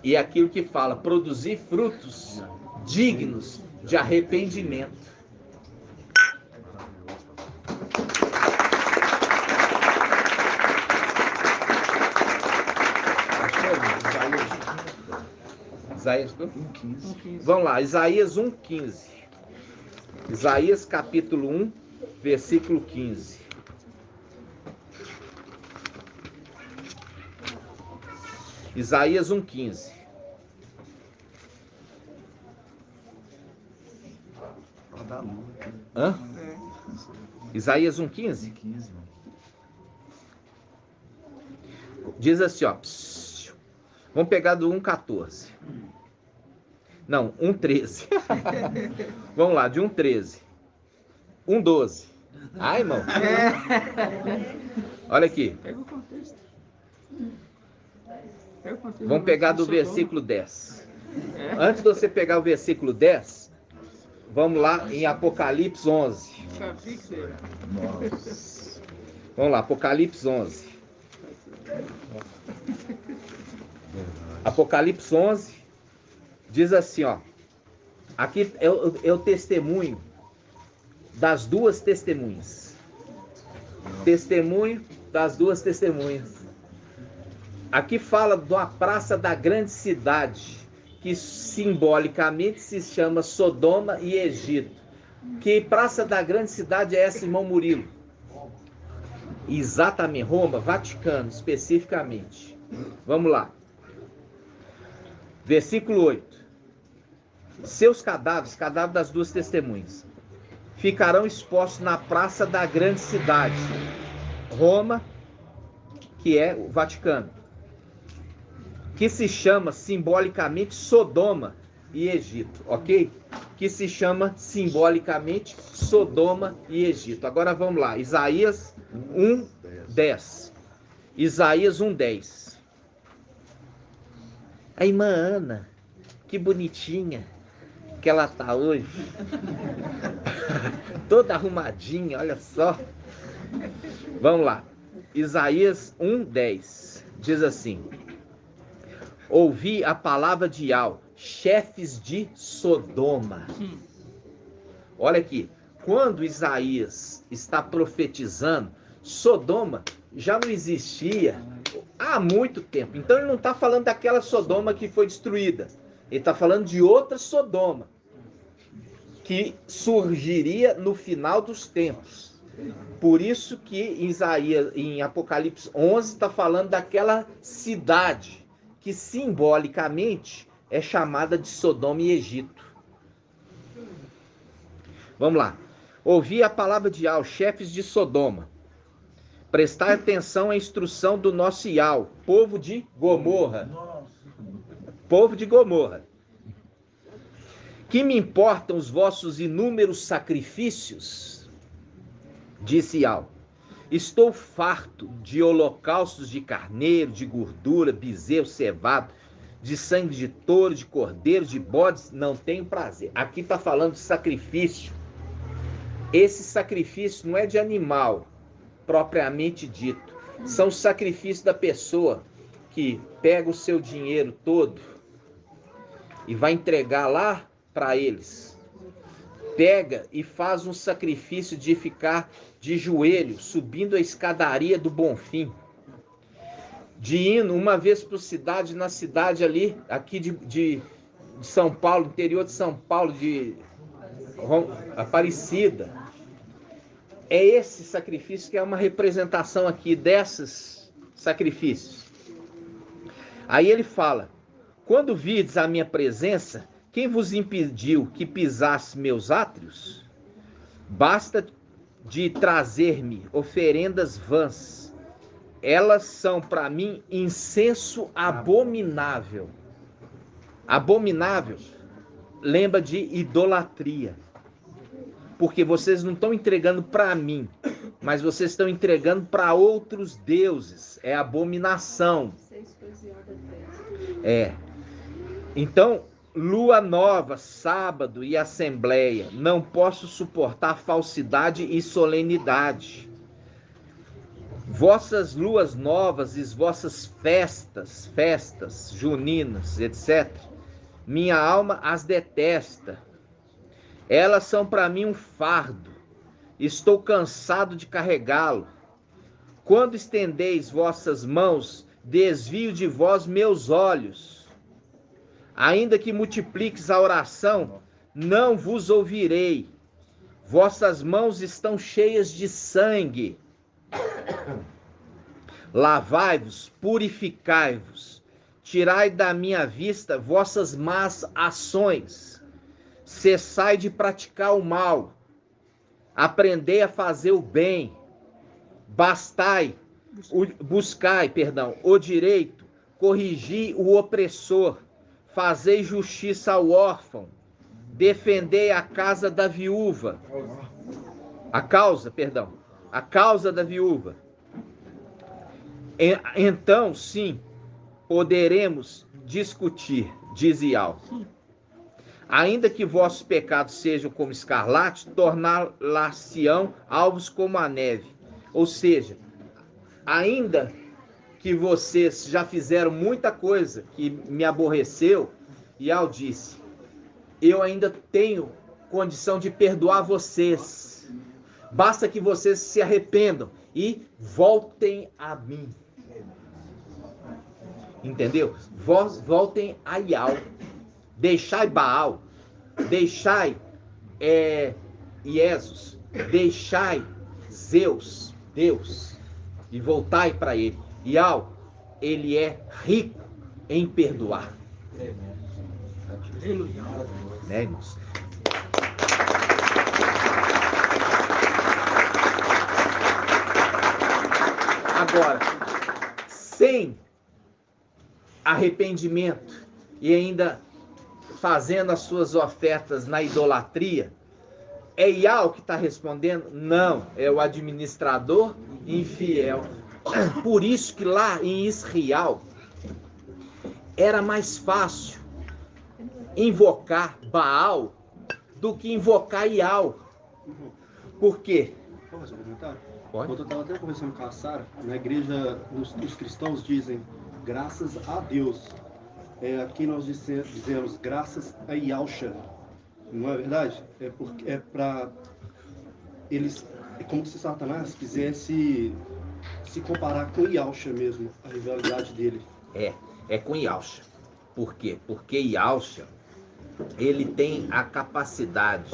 E é aquilo que fala, produzir frutos dignos de arrependimento. Isaías 1:15. Vamos lá, Isaías 1:15. Isaías capítulo 1, versículo 15. Isaías 1:15. Hã? Isaías 1:15? Diz assim, ó. Vamos pegar do 1:14. Não, 1:13. Vamos lá, de 1:13. 1:12. Ai, irmão. Olha aqui. Pega o contexto. Vamos pegar do versículo 10. Antes de você pegar o versículo 10, vamos lá em Apocalipse 11. Vamos lá, Apocalipse 11. Apocalipse 11 diz assim, ó. Aqui é o testemunho das duas testemunhas. Testemunho das duas testemunhas. Aqui fala de uma praça da grande cidade, que simbolicamente se chama Sodoma e Egito. Que praça da grande cidade é essa, irmão Murilo? Exatamente, Roma, Vaticano, especificamente. Vamos lá. Versículo 8. Seus cadáveres, cadáveres das duas testemunhas, ficarão expostos na praça da grande cidade, Roma, que é o Vaticano, que se chama simbolicamente Sodoma e Egito, ok? Que se chama simbolicamente Sodoma e Egito. Agora vamos lá, Isaías 1:10. Isaías 1:10. A irmã Ana, que bonitinha que ela tá hoje. Toda arrumadinha, olha só. Vamos lá. Isaías 1:10 diz assim: ouvi a palavra de Yahweh, chefes de Sodoma. Olha aqui, quando Isaías está profetizando, Sodoma já não existia há muito tempo. Então ele não está falando daquela Sodoma que foi destruída. Ele está falando de outra Sodoma, que surgiria no final dos tempos. Por isso que em Apocalipse 11 está falando daquela cidade que simbolicamente é chamada de Sodoma e Egito. Vamos lá. Ouvi a palavra de Yahweh, chefes de Sodoma. Prestai atenção à instrução do nosso Yahweh, povo de Gomorra. Povo de Gomorra. Que me importam os vossos inúmeros sacrifícios? Disse Yahweh. Estou farto de holocaustos de carneiro, de gordura, bezerro cevado, de sangue de touro, de cordeiro, de bodes, não tenho prazer. Aqui está falando de sacrifício. Esse sacrifício não é de animal, propriamente dito. São os sacrifícios da pessoa que pega o seu dinheiro todo e vai entregar lá para eles. Pega e faz um sacrifício de ficar de joelho, subindo a escadaria do Bonfim. De indo uma vez por cidade, na cidade ali, aqui de São Paulo, interior de São Paulo, de Aparecida. É esse sacrifício que é uma representação aqui desses sacrifícios. Aí ele fala: quando vides a minha presença, quem vos impediu que pisasse meus átrios? Basta de trazer-me oferendas vãs. Elas são para mim incenso abominável. Abominável lembra de idolatria. Porque vocês não estão entregando para mim, mas vocês estão entregando para outros deuses. É abominação. É. Então, lua nova, sábado e assembleia. Não posso suportar falsidade e solenidade. Vossas luas novas e vossas festas juninas, etc. Minha alma as detesta. Elas são para mim um fardo. Estou cansado de carregá-lo. Quando estendeis vossas mãos, desvio de vós meus olhos. Ainda que multipliques a oração, não vos ouvirei. Vossas mãos estão cheias de sangue. Lavai-vos, purificai-vos. Tirai da minha vista vossas más ações. Cessai de praticar o mal. Aprendei a fazer o bem. Buscai o direito. Corrigi o opressor. Fazei justiça ao órfão. Defendei a causa da viúva. A causa da viúva. Então, sim, poderemos discutir, diz Yahweh. Ainda que vossos pecados sejam como escarlate, tornar-la-se-ão alvos como a neve. Ou seja, ainda que vocês já fizeram muita coisa que me aborreceu, Yahweh disse, eu ainda tenho condição de perdoar vocês. Basta que vocês se arrependam e voltem a mim. Entendeu? Voltem a Yahweh. Deixai Baal, deixai Jesus, deixai Zeus, Deus, e voltai para ele. Yahweh, ele é rico em perdoar. Né, irmãos? Agora, sem arrependimento e ainda fazendo as suas ofertas na idolatria, é Yahweh que está respondendo? Não, é o administrador infiel. Por isso que lá em Israel era mais fácil invocar Baal do que invocar Yahweh. Por quê? Posso fazer um comentário? Pode. Quando eu estava até conversando com a Sara, na igreja, os cristãos dizem graças a Deus. Aqui nós dizemos graças a Yahshua. Não é verdade? É para eles, é como se Satanás quisesse se comparar com Yahshua mesmo, a rivalidade dele. É com Yahshua. Por quê? Porque Yahshua, ele tem a capacidade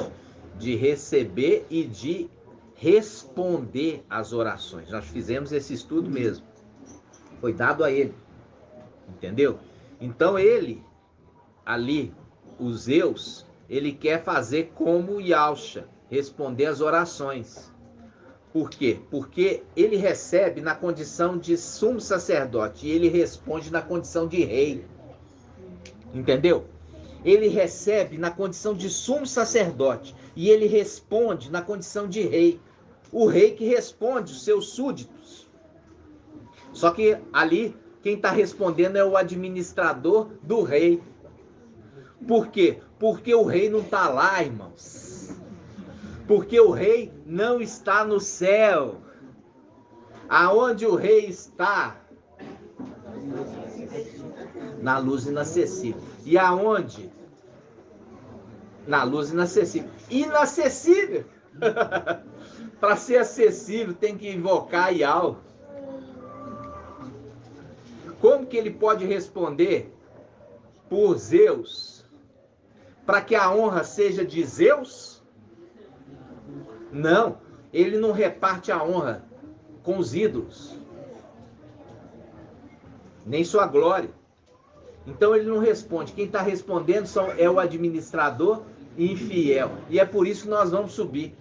de receber e de responder às orações. Nós fizemos esse estudo mesmo. Foi dado a ele. Entendeu? Então ele, ali, o Zeus, ele quer fazer como Yalcha, responder às orações. Por quê? Porque ele recebe na condição de sumo sacerdote e ele responde na condição de rei. Entendeu? Ele recebe na condição de sumo sacerdote e ele responde na condição de rei. O rei que responde os seus súditos. Só que ali, quem está respondendo é o administrador do rei. Por quê? Porque o rei não está lá, irmãos. Porque o rei não está no céu. Aonde o rei está? Na luz inacessível. E aonde? Na luz inacessível. Inacessível! Para ser acessível tem que invocar Yahweh. Como que ele pode responder por Zeus? Para que a honra seja de Zeus? Não, ele não reparte a honra com os ídolos, nem sua glória. Então ele não responde. Quem está respondendo é o administrador infiel. E é por isso que nós vamos subir.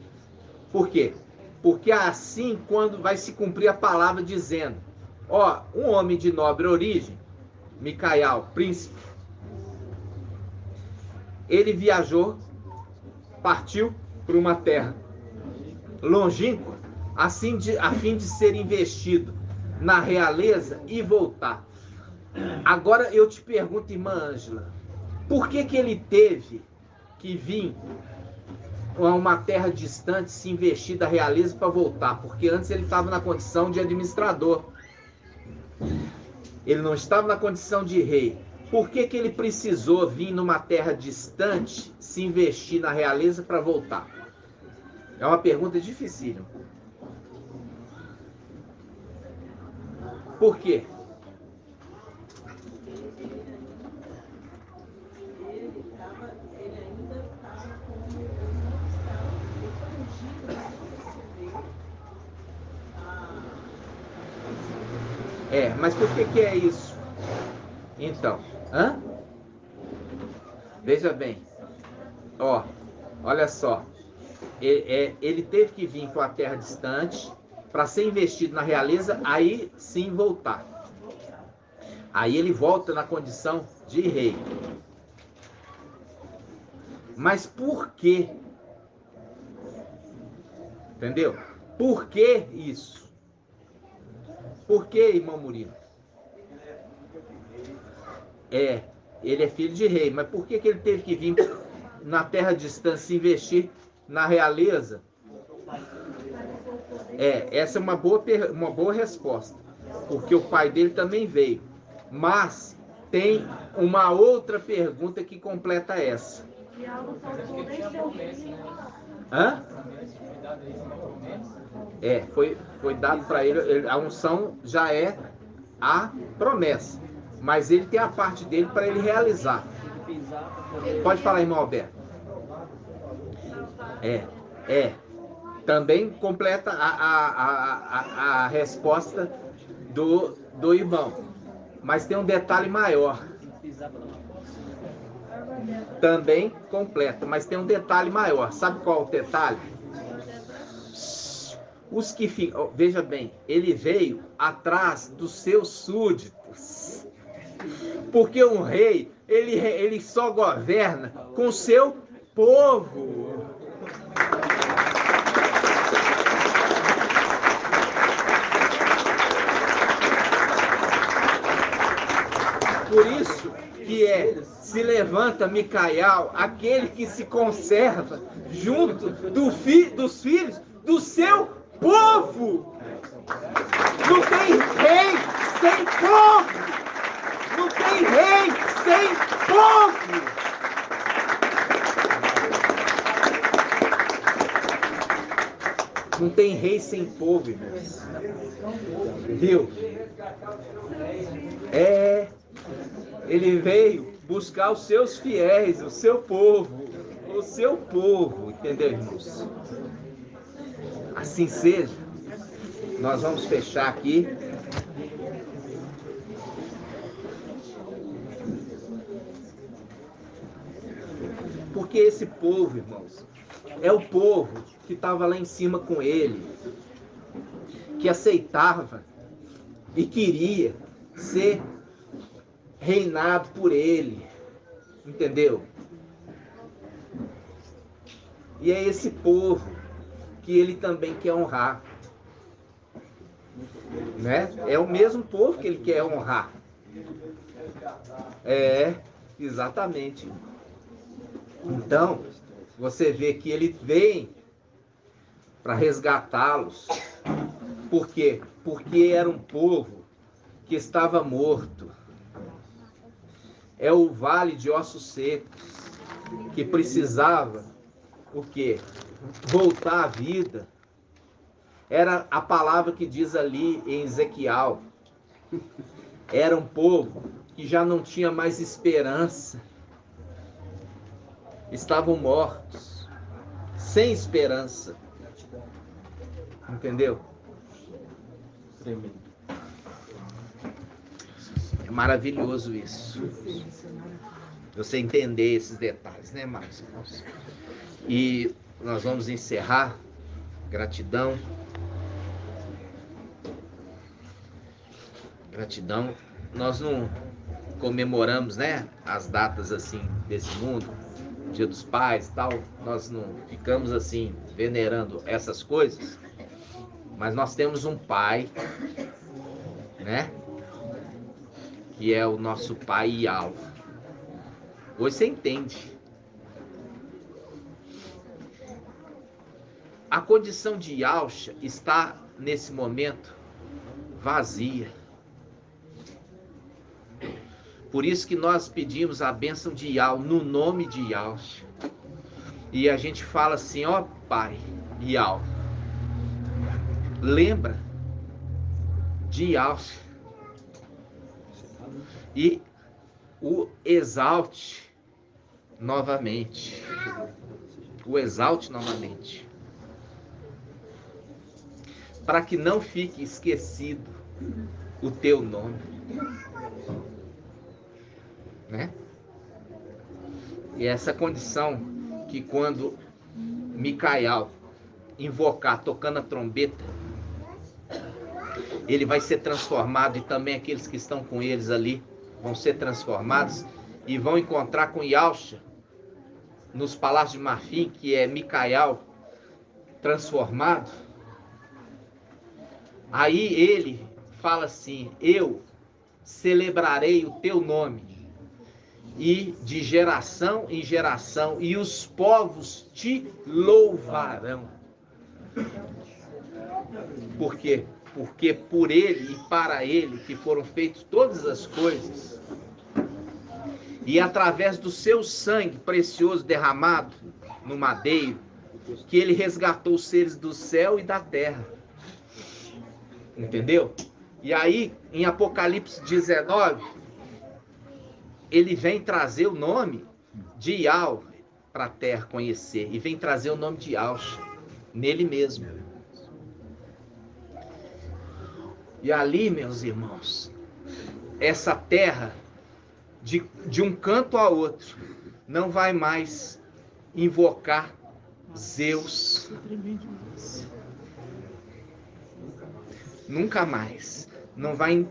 Por quê? Porque assim, quando vai se cumprir a palavra dizendo, ó, um homem de nobre origem, Micael, príncipe, ele viajou, partiu para uma terra longínqua, a fim de ser investido na realeza e voltar. Agora eu te pergunto, irmã Ângela, por que ele teve que vir a uma terra distante, se investir da realeza para voltar? Porque antes ele estava na condição de administrador. Ele não estava na condição de rei. Por que ele precisou vir numa terra distante, se investir na realeza para voltar? É uma pergunta dificílima. Por quê? Mas por que é isso? Então, veja bem. Ó, olha só. Ele teve que vir para uma terra distante para ser investido na realeza, aí sim voltar. Aí ele volta na condição de rei. Mas por quê? Entendeu? Por que isso? Por que, irmão Murilo? Ele é filho de rei, mas por que ele teve que vir na terra distante se investir na realeza? Essa é uma boa resposta, porque o pai dele também veio. Mas tem uma outra pergunta que completa essa. Foi dado para ele, a unção já é a promessa, mas ele tem a parte dele para ele realizar. Pode falar, irmão Alberto. Também completa a resposta do irmão. Mas tem um detalhe maior. Também completa, mas tem um detalhe maior. Sabe qual é o detalhe? Os que ficam, veja bem, ele veio atrás dos seus súditos. Porque um rei, ele só governa com o seu povo. Por isso que se levanta Micael, aquele que se conserva junto dos filhos do seu povo. Não tem rei sem povo. Não tem rei sem povo. Não tem rei sem povo, irmãos. Viu? Ele veio buscar os seus fiéis, o seu povo, entendeu, irmãos? Assim seja. Nós vamos fechar aqui. Porque esse povo, irmãos, é o povo que estava lá em cima com ele, que aceitava e queria ser reinado por ele, entendeu? E é esse povo que ele também quer honrar, né? É o mesmo povo que ele quer honrar. É, exatamente. Então, você vê que ele vem para resgatá-los. Por quê? Porque era um povo que estava morto. É o vale de ossos secos, que precisava, o quê? Voltar à vida. Era a palavra que diz ali em Ezequiel. Era um povo que já não tinha mais esperança. Estavam mortos, sem esperança. Entendeu? É maravilhoso isso. Você entender esses detalhes, né, Marcos? E nós vamos encerrar. Gratidão. Gratidão. Nós não comemoramos, né, as datas assim desse mundo, Dia dos Pais e tal. Nós não ficamos assim venerando essas coisas. Mas nós temos um pai, né? Que é o nosso pai Ial. Hoje você entende. A condição de Yalcha está, nesse momento, vazia. Por isso que nós pedimos a bênção de Ial, no nome de Yalcha. E a gente fala assim, ó Pai, Ial, lembra de Yalcha e o exalte novamente. O exalte novamente. Para que não fique esquecido o teu nome. Né? E essa condição que quando Micael invocar tocando a trombeta, ele vai ser transformado, e também aqueles que estão com eles ali vão ser transformados e vão encontrar com Yalcha nos palácios de marfim, que é Micael transformado. Aí ele fala assim, eu celebrarei o teu nome, e de geração em geração, e os povos te louvarão. Por quê? Porque por ele e para ele que foram feitas todas as coisas, e através do seu sangue precioso derramado no madeiro, que ele resgatou os seres do céu e da terra. Entendeu? E aí, em Apocalipse 19, ele vem trazer o nome de Ial para a terra conhecer. E vem trazer o nome de Yalcha nele mesmo. E ali, meus irmãos, essa terra, de um canto a outro, não vai mais invocar Zeus. Nunca mais. Não vai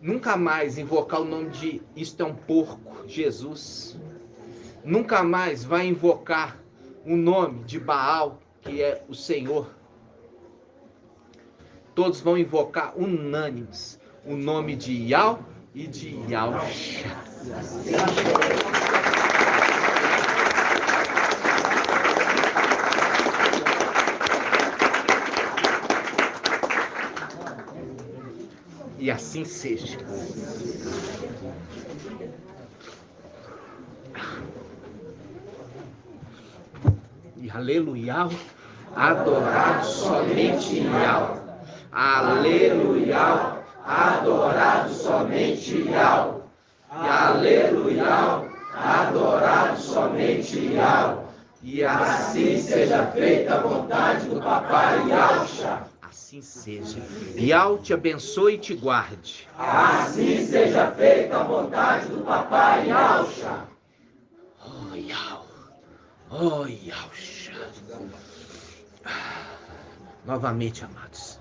nunca mais invocar o nome de isto é um porco, Jesus. Nunca mais vai invocar o nome de Baal, que é o Senhor. Todos vão invocar unânimes o nome de Ial e de Yalcha. E assim seja. E aleluia, adorado somente Ial. Aleluia, adorado somente Ial. E aleluia, adorado somente Ial. E assim seja feita a vontade do Papai Yahshua. Assim seja. Yau te abençoe e te guarde. Assim seja feita a vontade do Papai Yahshua. Oh, Yau. Oh, Yahshua. Novamente, amados.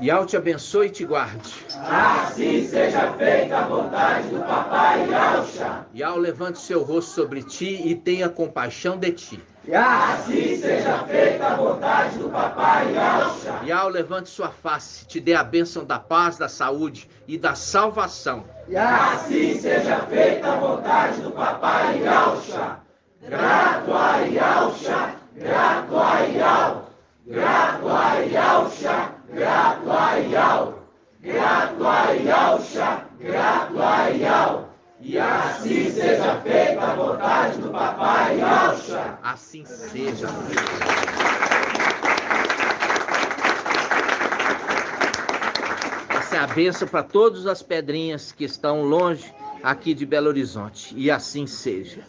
Yau te abençoe e te guarde. Assim seja feita a vontade do Papai Yahshua. Yau levante seu rosto sobre ti e tenha compaixão de ti. Assim seja feita a vontade do Papai Yahshua. Yau levante sua face, te dê a bênção da paz, da saúde e da salvação. Assim seja feita a vontade do Papai Yahshua. Grato a Yahshua, grato a Yau. Grato a Yahshua, grato a Yau. Grato a Yahshua, grato a Yau. E assim seja feita a vontade do Papai Yahshua. Assim seja. Essa é a bênção para todas as pedrinhas que estão longe aqui de Belo Horizonte. E assim seja.